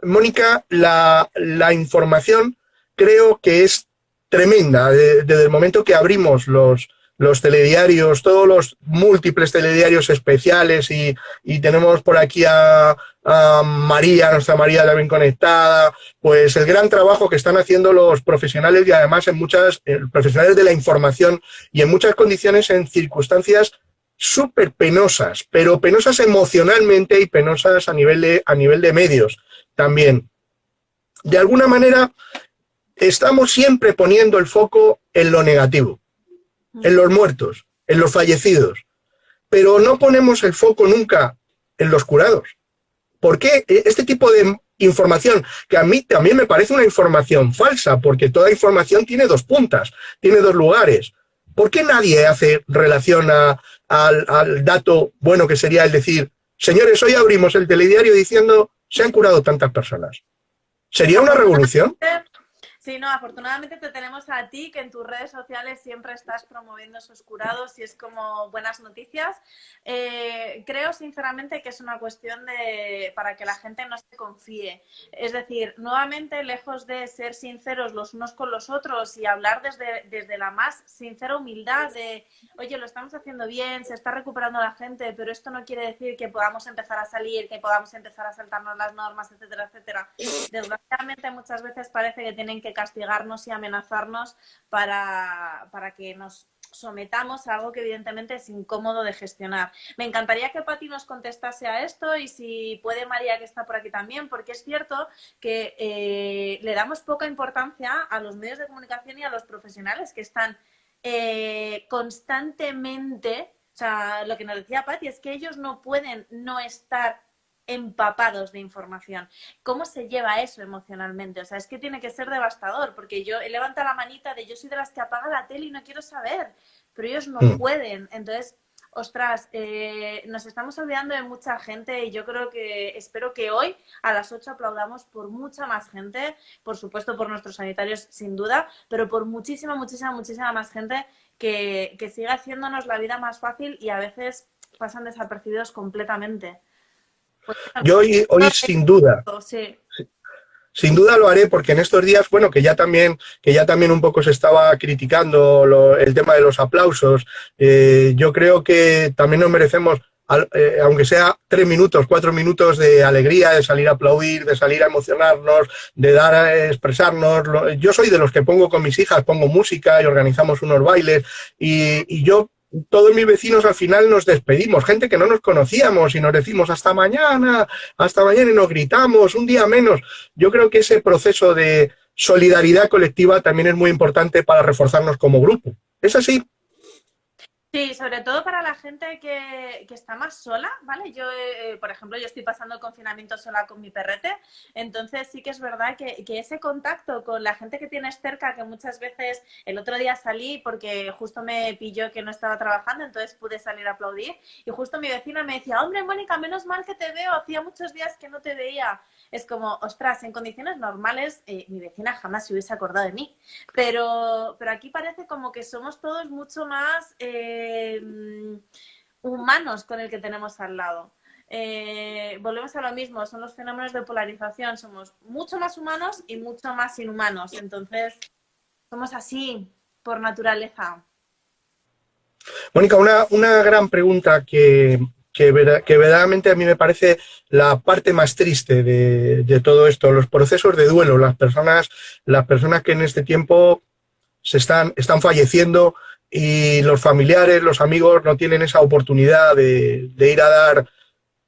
Mónica, la información creo que es tremenda. Desde el momento que abrimos los telediarios, todos los múltiples telediarios especiales, y tenemos por aquí a María, nuestra María también conectada, pues el gran trabajo que están haciendo los profesionales y además en muchas, profesionales de la información y en muchas condiciones, en circunstancias súper penosas, pero penosas emocionalmente y penosas a nivel de medios también. De alguna manera, estamos siempre poniendo el foco en lo negativo, en los muertos, en los fallecidos, pero no ponemos el foco nunca en los curados. ¿Por qué este tipo de información, que a mí también me parece una información falsa, porque toda información tiene dos puntas, tiene dos lugares? ¿Por qué nadie hace relación al dato bueno que sería el decir, señores, hoy abrimos el telediario diciendo se han curado tantas personas? ¿Sería una revolución? Sí, no, afortunadamente te tenemos a ti, que en tus redes sociales siempre estás promoviendo esos curados y es como buenas noticias. Creo sinceramente que es una cuestión para que la gente no se confíe. Es decir, nuevamente, lejos de ser sinceros los unos con los otros y hablar desde la más sincera humildad de, oye, lo estamos haciendo bien, se está recuperando la gente, pero esto no quiere decir que podamos empezar a salir, que podamos empezar a saltarnos las normas, etcétera, etcétera. Desgraciadamente muchas veces parece que tienen que castigarnos y amenazarnos para que nos sometamos a algo que evidentemente es incómodo de gestionar. Me encantaría que Pati nos contestase a esto y si puede María, que está por aquí también, porque es cierto que le damos poca importancia a los medios de comunicación y a los profesionales que están constantemente, o sea, lo que nos decía Pati es que ellos no pueden no estar empapados de información. ¿Cómo se lleva eso emocionalmente? O sea, es que tiene que ser devastador, porque yo levanto la manita de yo soy de las que apaga la tele y no quiero saber, pero ellos no pueden. Entonces, ostras, nos estamos olvidando de mucha gente y yo creo que, espero que hoy a las 8 aplaudamos por mucha más gente, por supuesto por nuestros sanitarios sin duda, pero por muchísima, muchísima, muchísima más gente que sigue haciéndonos la vida más fácil y a veces pasan desapercibidos completamente. Yo hoy sin duda, Sí. sin duda lo haré porque en estos días, bueno, que ya también un poco se estaba criticando el tema de los aplausos, yo creo que también nos merecemos, aunque sea 3 minutos, 4 minutos de alegría, de salir a aplaudir, de salir a emocionarnos, de dar a expresarnos. Yo soy de los que pongo con mis hijas, pongo música y organizamos unos bailes y yo... Todos mis vecinos al final nos despedimos, gente que no nos conocíamos y nos decimos hasta mañana y nos gritamos, un día menos. Yo creo que ese proceso de solidaridad colectiva también es muy importante para reforzarnos como grupo. ¿Es así? Sí, sobre todo para la gente que está más sola, ¿vale? Yo, por ejemplo, yo estoy pasando el confinamiento sola con mi perrete, entonces sí que es verdad que ese contacto con la gente que tienes cerca, que muchas veces el otro día salí porque justo me pilló que no estaba trabajando, entonces pude salir a aplaudir y justo mi vecina me decía, hombre, Mónica, menos mal que te veo, hacía muchos días que no te veía. Es como, ostras, en condiciones normales mi vecina jamás se hubiese acordado de mí, pero aquí parece como que somos todos mucho más humanos con el que tenemos al lado. Volvemos a lo mismo, son los fenómenos de polarización, somos mucho más humanos y mucho más inhumanos, entonces somos así por naturaleza. Mónica, una gran pregunta que verdaderamente a mí me parece la parte más triste de todo esto, los procesos de duelo, las personas que en este tiempo están falleciendo y los familiares, los amigos no tienen esa oportunidad de ir a dar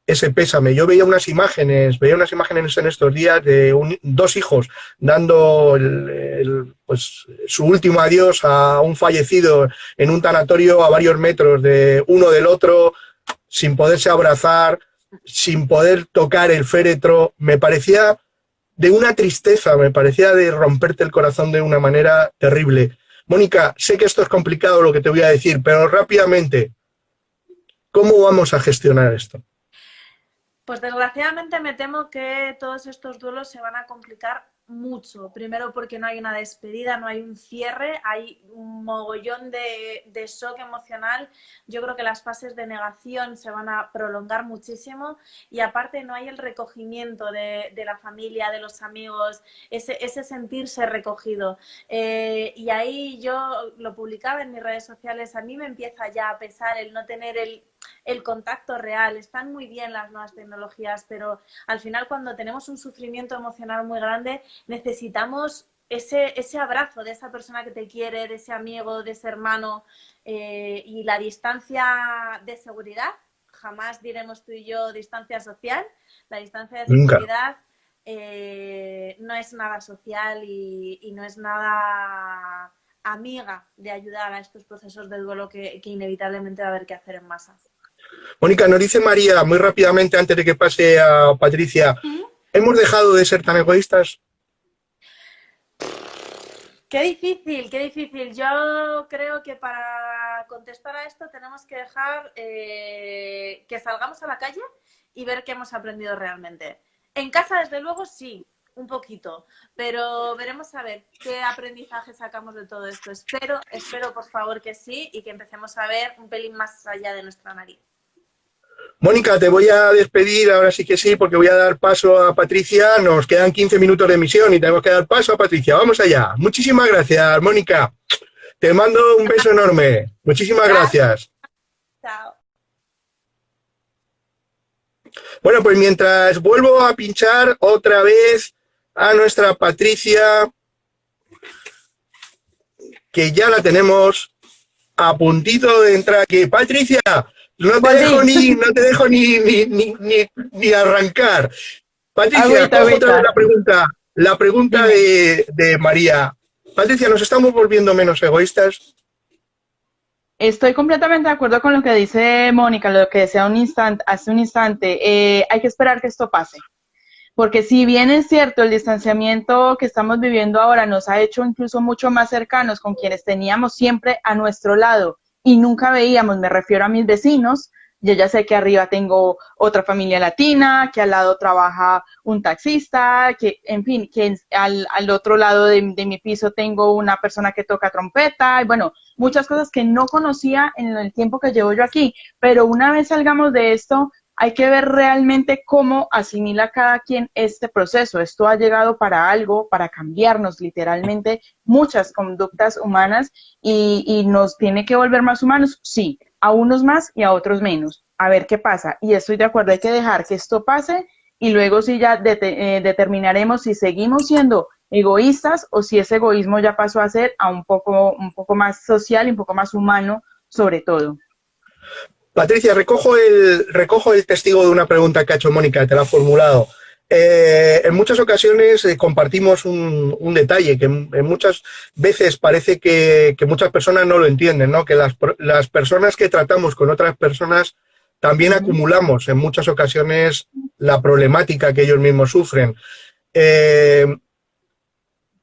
ese pésame. Yo veía unas imágenes en estos días de dos hijos dando pues, su último adiós a un fallecido en un tanatorio a varios metros de uno del otro, sin poderse abrazar, sin poder tocar el féretro. Me parecía de una tristeza, me parecía de romperte el corazón de una manera terrible. Mónica, sé que esto es complicado lo que te voy a decir, pero rápidamente, ¿cómo vamos a gestionar esto? Pues desgraciadamente me temo que todos estos duelos se van a complicar mucho. Primero porque no hay una despedida, no hay un cierre, hay un mogollón de shock emocional. Yo creo que las fases de negación se van a prolongar muchísimo y aparte no hay el recogimiento de la familia, de los amigos, ese sentirse recogido. Y ahí yo lo publicaba en mis redes sociales, a mí me empieza ya a pesar el no tener el contacto real. Están muy bien las nuevas tecnologías, pero al final cuando tenemos un sufrimiento emocional muy grande necesitamos ese abrazo de esa persona que te quiere, de ese amigo, de ese hermano, y la distancia de seguridad, jamás diremos tú y yo distancia social, la distancia de Nunca. seguridad no es nada social y no es nada amiga de ayudar a estos procesos de duelo que inevitablemente va a haber que hacer en masa. Mónica, nos dice María, muy rápidamente, antes de que pase a Patricia, ¿hemos dejado de ser tan egoístas? Qué difícil, qué difícil. Yo creo que para contestar a esto tenemos que dejar que salgamos a la calle y ver qué hemos aprendido realmente. En casa, desde luego, sí, un poquito, pero veremos a ver qué aprendizaje sacamos de todo esto. Espero, por favor, que sí y que empecemos a ver un pelín más allá de nuestra nariz. Mónica, te voy a despedir, ahora sí que sí, porque voy a dar paso a Patricia. Nos quedan 15 minutos de emisión y tenemos que dar paso a Patricia. Vamos allá. Muchísimas gracias, Mónica. Te mando un beso enorme. Muchísimas gracias. Chao. Bueno, pues mientras vuelvo a pinchar otra vez a nuestra Patricia, que ya la tenemos a puntito de entrar aquí. Patricia, no te dejo ni arrancar. Patricia, cojo otra vez la pregunta de María. Patricia, ¿nos estamos volviendo menos egoístas? Estoy completamente de acuerdo con lo que dice Mónica, lo que decía hace un instante. Hay que esperar que esto pase. Porque si bien es cierto, el distanciamiento que estamos viviendo ahora nos ha hecho incluso mucho más cercanos con quienes teníamos siempre a nuestro lado y nunca veíamos, me refiero a mis vecinos. Yo ya sé que arriba tengo otra familia latina, que al lado trabaja un taxista, que en fin, que al otro lado de mi piso tengo una persona que toca trompeta, y bueno, muchas cosas que no conocía en el tiempo que llevo yo aquí, pero una vez salgamos de esto, hay que ver realmente cómo asimila cada quien este proceso. Esto ha llegado para algo, para cambiarnos literalmente muchas conductas humanas y nos tiene que volver más humanos, sí, a unos más y a otros menos. A ver qué pasa. Y estoy de acuerdo, hay que dejar que esto pase y luego sí ya determinaremos si seguimos siendo egoístas o si ese egoísmo ya pasó a ser a un poco más social y un poco más humano sobre todo. Patricia, recojo el testigo de una pregunta que ha hecho Mónica, te la ha formulado. En muchas ocasiones compartimos un detalle que en muchas veces parece que muchas personas no lo entienden, ¿no? Que las personas que tratamos con otras personas también acumulamos en muchas ocasiones la problemática que ellos mismos sufren.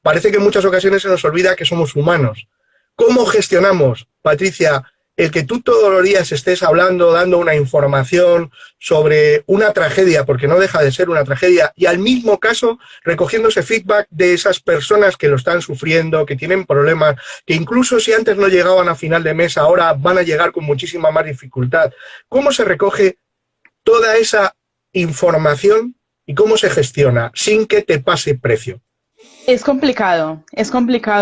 Parece que en muchas ocasiones se nos olvida que somos humanos. ¿Cómo gestionamos, Patricia, el que tú todos los días estés hablando, dando una información sobre una tragedia, porque no deja de ser una tragedia, y al mismo caso recogiéndose feedback de esas personas que lo están sufriendo, que tienen problemas, que incluso si antes no llegaban a final de mes, ahora van a llegar con muchísima más dificultad? ¿Cómo se recoge toda esa información y cómo se gestiona sin que te pase precio? Es complicado,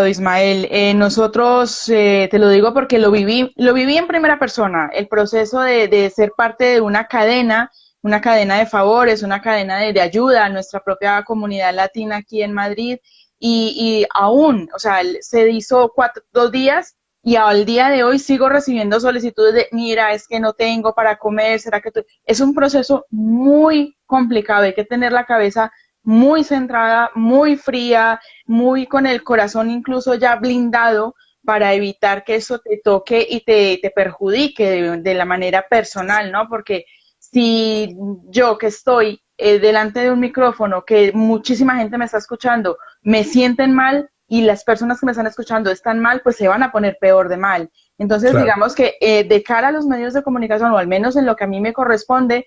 Ismael. Nosotros, te lo digo porque lo viví en primera persona, el proceso de ser parte de una cadena de favores, una cadena de ayuda a nuestra propia comunidad latina aquí en Madrid y aún, o sea, se hizo 2 días y al día de hoy sigo recibiendo solicitudes de, mira, es que no tengo para comer, ¿será que tú? Es un proceso muy complicado, hay que tener la cabeza muy centrada, muy fría, muy con el corazón incluso ya blindado para evitar que eso te toque y te perjudique de la manera personal, ¿no? Porque si yo que estoy delante de un micrófono, que muchísima gente me está escuchando, me sienten mal y las personas que me están escuchando están mal, pues se van a poner peor de mal. Entonces, claro, digamos que de cara a los medios de comunicación, o al menos en lo que a mí me corresponde,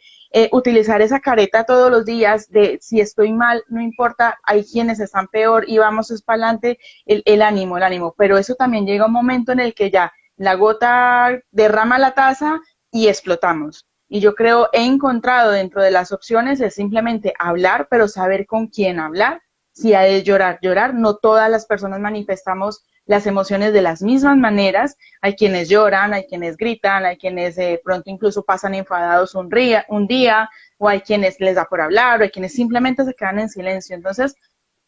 utilizar esa careta todos los días de si estoy mal, no importa, hay quienes están peor y vamos para adelante, el ánimo, pero eso también llega un momento en el que ya la gota derrama la taza y explotamos. Y yo creo, he encontrado dentro de las opciones es simplemente hablar, pero saber con quién hablar. Si hay de llorar, no todas las personas manifestamos las emociones de las mismas maneras. Hay quienes lloran, hay quienes gritan, hay quienes pronto incluso pasan enfadados un día, o hay quienes les da por hablar, o hay quienes simplemente se quedan en silencio. Entonces,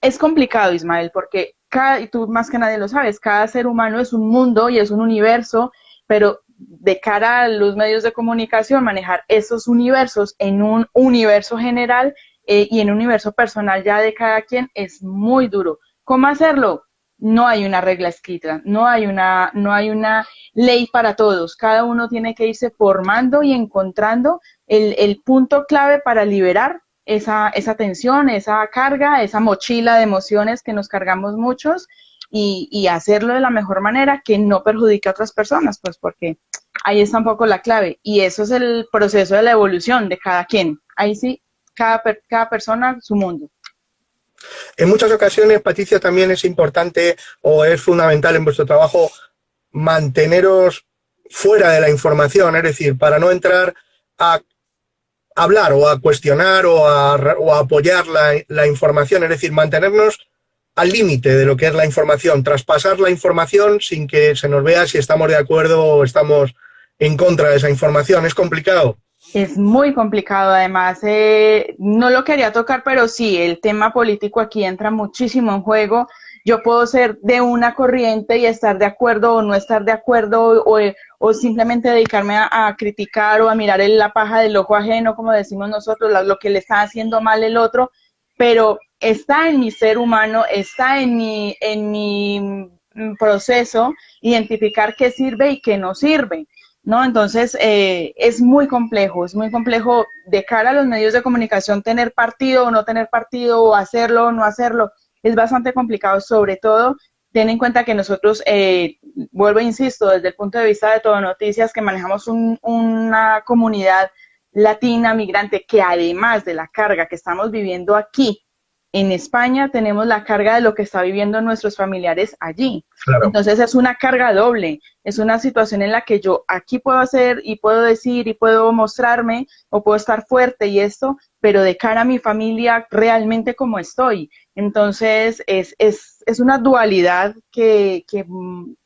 es complicado, Ismael, porque y tú más que nadie lo sabes, cada ser humano es un mundo y es un universo, pero de cara a los medios de comunicación, manejar esos universos en un universo general y en un universo personal ya de cada quien es muy duro. ¿Cómo hacerlo? No hay una regla escrita, no hay una ley para todos. Cada uno tiene que irse formando y encontrando el punto clave para liberar esa tensión, esa carga, esa mochila de emociones que nos cargamos muchos y hacerlo de la mejor manera que no perjudique a otras personas, pues porque ahí está un poco la clave. Y eso es el proceso de la evolución de cada quien. Ahí sí, cada persona, su mundo. En muchas ocasiones, Patricia, también es importante o es fundamental en vuestro trabajo manteneros fuera de la información, es decir, para no entrar a hablar o a cuestionar o a apoyar la información, es decir, mantenernos al límite de lo que es la información, traspasar la información sin que se nos vea si estamos de acuerdo o estamos en contra de esa información. ¿Es complicado? Es muy complicado, además, no lo quería tocar, pero sí, el tema político aquí entra muchísimo en juego. Yo puedo ser de una corriente y estar de acuerdo o no estar de acuerdo, o simplemente dedicarme a criticar o a mirar la paja del ojo ajeno, como decimos nosotros, lo que le está haciendo mal el otro, pero está en mi ser humano, está en mi proceso, identificar qué sirve y qué no sirve, ¿no? Entonces, es muy complejo de cara a los medios de comunicación tener partido o no tener partido, o hacerlo o no hacerlo. Es bastante complicado, sobre todo, ten en cuenta que nosotros, vuelvo e insisto, desde el punto de vista de Todo Noticias, que manejamos una comunidad latina, migrante, que además de la carga que estamos viviendo aquí, en España tenemos la carga de lo que está viviendo nuestros familiares allí. Claro. Entonces es una carga doble, es una situación en la que yo aquí puedo hacer y puedo decir y puedo mostrarme o puedo estar fuerte y esto, pero de cara a mi familia realmente como estoy. Entonces es una dualidad que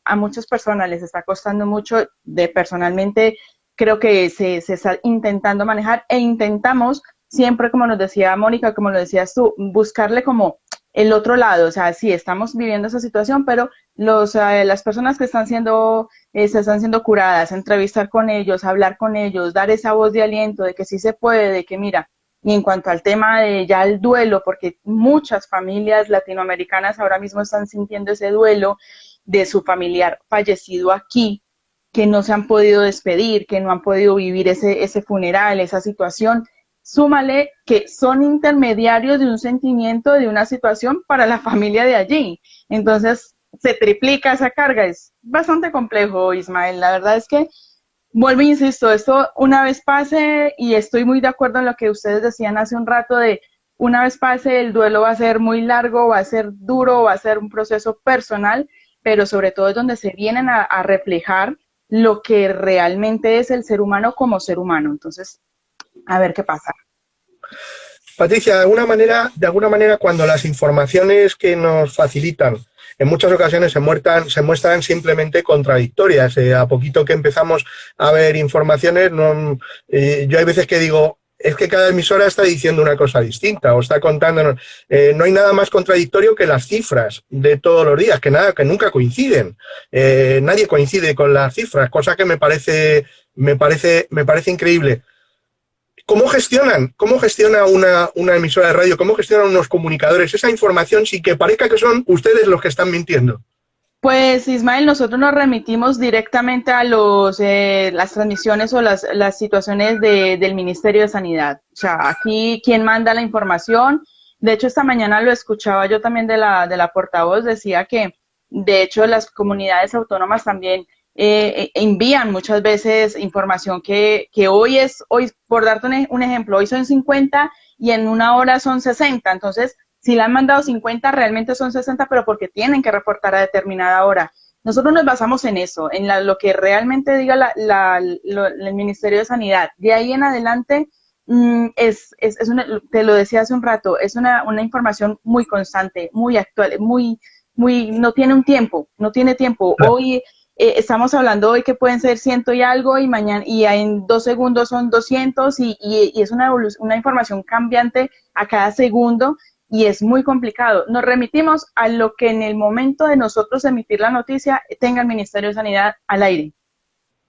a muchas personas les está costando mucho. Personalmente creo que se está intentando manejar e intentamos siempre, como nos decía Mónica, como lo decías tú, buscarle como el otro lado. O sea, sí, estamos viviendo esa situación, pero las personas que se están siendo curadas, entrevistar con ellos, hablar con ellos, dar esa voz de aliento de que sí se puede, de que mira. Y en cuanto al tema de ya el duelo, porque muchas familias latinoamericanas ahora mismo están sintiendo ese duelo de su familiar fallecido aquí, que no se han podido despedir, que no han podido vivir ese funeral, esa situación. Súmale que son intermediarios de un sentimiento, de una situación para la familia de allí. Entonces, se triplica esa carga. Es bastante complejo, Ismael. La verdad es que, vuelvo e insisto, esto una vez pase, y estoy muy de acuerdo en lo que ustedes decían hace un rato, de una vez pase, el duelo va a ser muy largo, va a ser duro, va a ser un proceso personal, pero sobre todo es donde se vienen a reflejar lo que realmente es el ser humano como ser humano. Entonces, a ver qué pasa. Patricia, de alguna manera, cuando las informaciones que nos facilitan en muchas ocasiones se muestran simplemente contradictorias. A poquito que empezamos a ver informaciones, yo hay veces que digo, es que cada emisora está diciendo una cosa distinta o está contándonos. No hay nada más contradictorio que las cifras de todos los días, que nunca coinciden. Nadie coincide con las cifras, cosa que me parece increíble. ¿Cómo gestiona una emisora de radio? ¿Cómo gestionan unos comunicadores esa información sin que parezca que son ustedes los que están mintiendo? Pues, Ismael, nosotros nos remitimos directamente a las transmisiones o las situaciones del Ministerio de Sanidad. O sea, aquí quien manda la información. De hecho, esta mañana lo escuchaba yo también de la portavoz, decía que, de hecho, las comunidades autónomas también envían muchas veces información que hoy, por darte un ejemplo, hoy son 50 y en una hora son 60. Entonces, si le han mandado 50, realmente son 60, pero porque tienen que reportar a determinada hora. Nosotros nos basamos en eso, en lo que realmente diga el Ministerio de Sanidad. De ahí en adelante, te lo decía hace un rato, es una información muy constante, muy actual, muy no tiene un tiempo, no tiene tiempo. Claro. Hoy estamos hablando hoy que pueden ser 100 y algo y mañana y en 2 segundos son 200 y es una información cambiante a cada segundo y es muy complicado. Nos remitimos a lo que en el momento de nosotros emitir la noticia tenga el Ministerio de Sanidad al aire,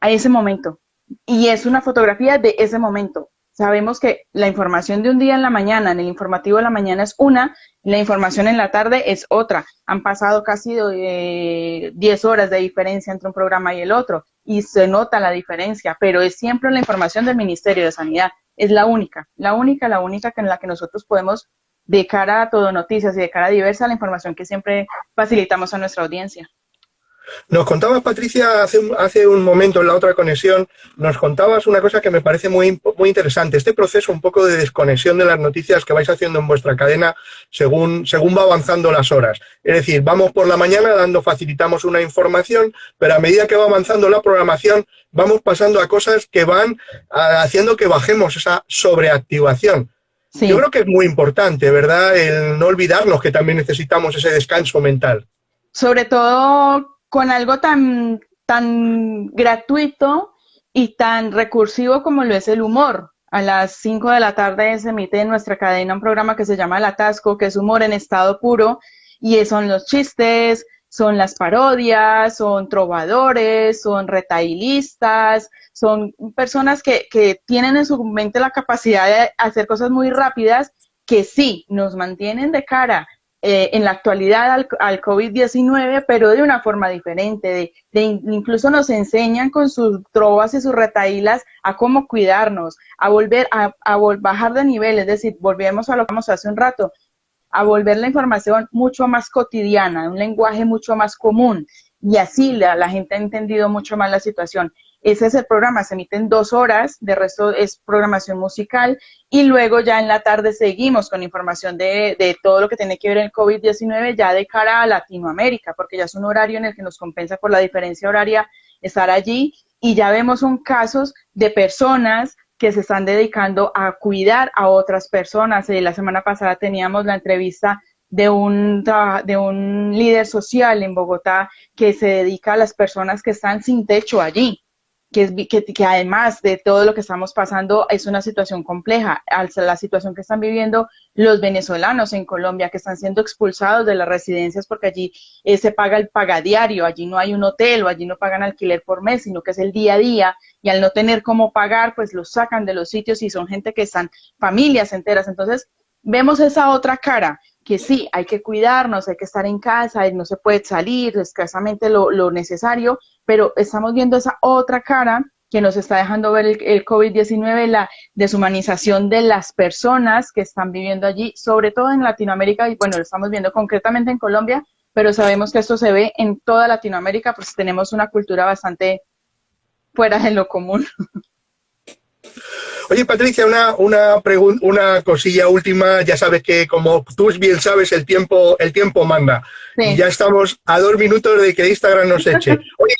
a ese momento. Y es una fotografía de ese momento. Sabemos que la información de un día en la mañana, en el informativo de la mañana es una, la información en la tarde es otra. Han pasado casi 10 horas de diferencia entre un programa y el otro y se nota la diferencia, pero es siempre la información del Ministerio de Sanidad. Es la única que en la que nosotros podemos, de cara a Todo Noticias y de cara a Diversa, la información que siempre facilitamos a nuestra audiencia. Nos contabas, Patricia, hace un momento en la otra conexión, nos contabas una cosa que me parece muy interesante, este proceso un poco de desconexión de las noticias que vais haciendo en vuestra cadena según va avanzando las horas. Es decir, vamos por la mañana facilitamos una información, pero a medida que va avanzando la programación, vamos pasando a cosas que van haciendo que bajemos esa sobreactivación. Sí. Yo creo que es muy importante, ¿verdad?, el no olvidarnos que también necesitamos ese descanso mental. Sobre todo con algo tan gratuito y tan recursivo como lo es el humor. A las 5 de la tarde se emite en nuestra cadena un programa que se llama El Atasco, que es humor en estado puro, y son los chistes, son las parodias, son trovadores, son retailistas, son personas que tienen en su mente la capacidad de hacer cosas muy rápidas que sí nos mantienen de cara en la actualidad al COVID-19, pero de una forma diferente, incluso nos enseñan con sus trovas y sus retahílas a cómo cuidarnos, a volver a bajar de nivel, es decir, volvemos a lo que vamos hace un rato, a volver la información mucho más cotidiana, un lenguaje mucho más común, y así la gente ha entendido mucho más la situación. Ese es el programa, se emiten 2 horas, de resto es programación musical, y luego ya en la tarde seguimos con información de todo lo que tiene que ver el COVID-19 ya de cara a Latinoamérica, porque ya es un horario en el que nos compensa por la diferencia horaria estar allí, y ya vemos casos de personas que se están dedicando a cuidar a otras personas. La semana pasada teníamos la entrevista de un líder social en Bogotá que se dedica a las personas que están sin techo allí. Que además de todo lo que estamos pasando es una situación compleja, la situación que están viviendo los venezolanos en Colombia, que están siendo expulsados de las residencias porque allí se paga el pagadiario, allí no hay un hotel o allí no pagan alquiler por mes, sino que es el día a día, y al no tener cómo pagar, pues los sacan de los sitios y son gente que están familias enteras. Entonces vemos esa otra cara, que sí, hay que cuidarnos, hay que estar en casa, no se puede salir, escasamente lo necesario, pero estamos viendo esa otra cara que nos está dejando ver el COVID-19, la deshumanización de las personas que están viviendo allí, sobre todo en Latinoamérica, y bueno, lo estamos viendo concretamente en Colombia, pero sabemos que esto se ve en toda Latinoamérica, pues tenemos una cultura bastante fuera de lo común. Oye, Patricia, una cosilla última. Ya sabes que, como tú bien sabes, el tiempo manda. Sí. Y ya estamos a 2 minutos de que Instagram nos eche. Oye,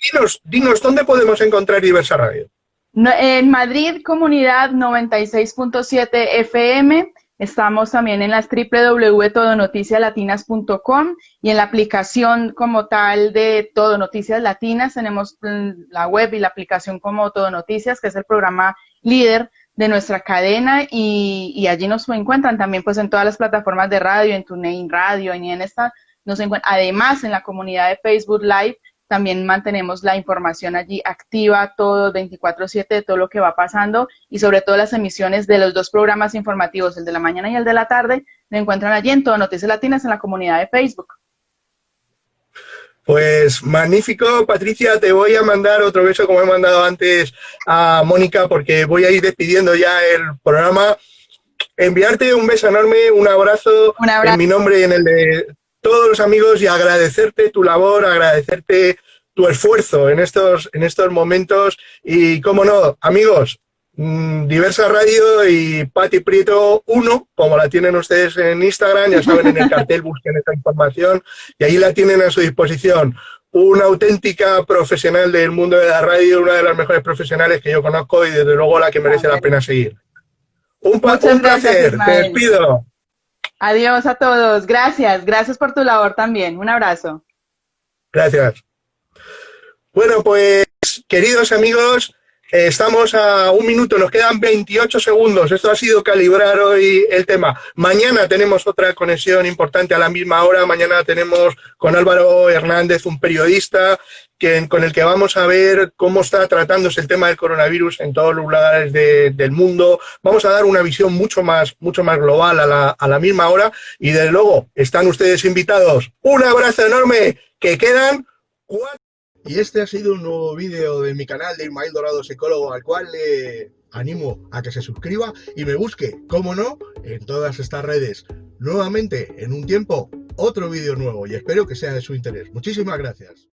dinos, ¿dónde podemos encontrar Diversa Radio? En Madrid, Comunidad 96.7 FM. Estamos también en las www.todonoticiaslatinas.com y en la aplicación como tal de Todo Noticias Latinas. Tenemos la web y la aplicación como Todo Noticias, que es el programa líder de nuestra cadena, y allí nos encuentran también pues en todas las plataformas de radio, en TuneIn Radio, en esta nos encuentran. Además, en la comunidad de Facebook Live también mantenemos la información allí activa, todo 24/7 de todo lo que va pasando, y sobre todo las emisiones de los 2 programas informativos, el de la mañana y el de la tarde, lo encuentran allí en Todo Noticias Latinas en la comunidad de Facebook. Pues magnífico, Patricia, te voy a mandar otro beso como he mandado antes a Mónica, porque voy a ir despidiendo ya el programa. Enviarte un beso enorme, un abrazo en mi nombre y en el de todos los amigos, y agradecerte tu labor, agradecerte tu esfuerzo en estos momentos. Y cómo no, amigos, Diversa Radio y Pati Prieto 1, como la tienen ustedes en Instagram, ya saben, en el cartel busquen esta información y ahí la tienen a su disposición. Una auténtica profesional del mundo de la radio, una de las mejores profesionales que yo conozco y desde luego la que merece la pena seguir. Un placer, te despido. Adiós a todos. Gracias. Gracias por tu labor también. Un abrazo. Gracias. Bueno, pues, queridos amigos, estamos a 1 minuto, nos quedan 28 segundos. Esto ha sido calibrar hoy el tema. Mañana tenemos otra conexión importante a la misma hora. Mañana tenemos con Álvaro Hernández, un periodista, con el que vamos a ver cómo está tratándose el tema del coronavirus en todos los lugares del mundo. Vamos a dar una visión mucho más global a la misma hora. Y desde luego, están ustedes invitados. Un abrazo enorme, que quedan 4. Y este ha sido un nuevo vídeo de mi canal de Ismael Dorado Psicólogo, al cual le animo a que se suscriba y me busque, cómo no, en todas estas redes. Nuevamente, en un tiempo, otro vídeo nuevo y espero que sea de su interés. Muchísimas gracias.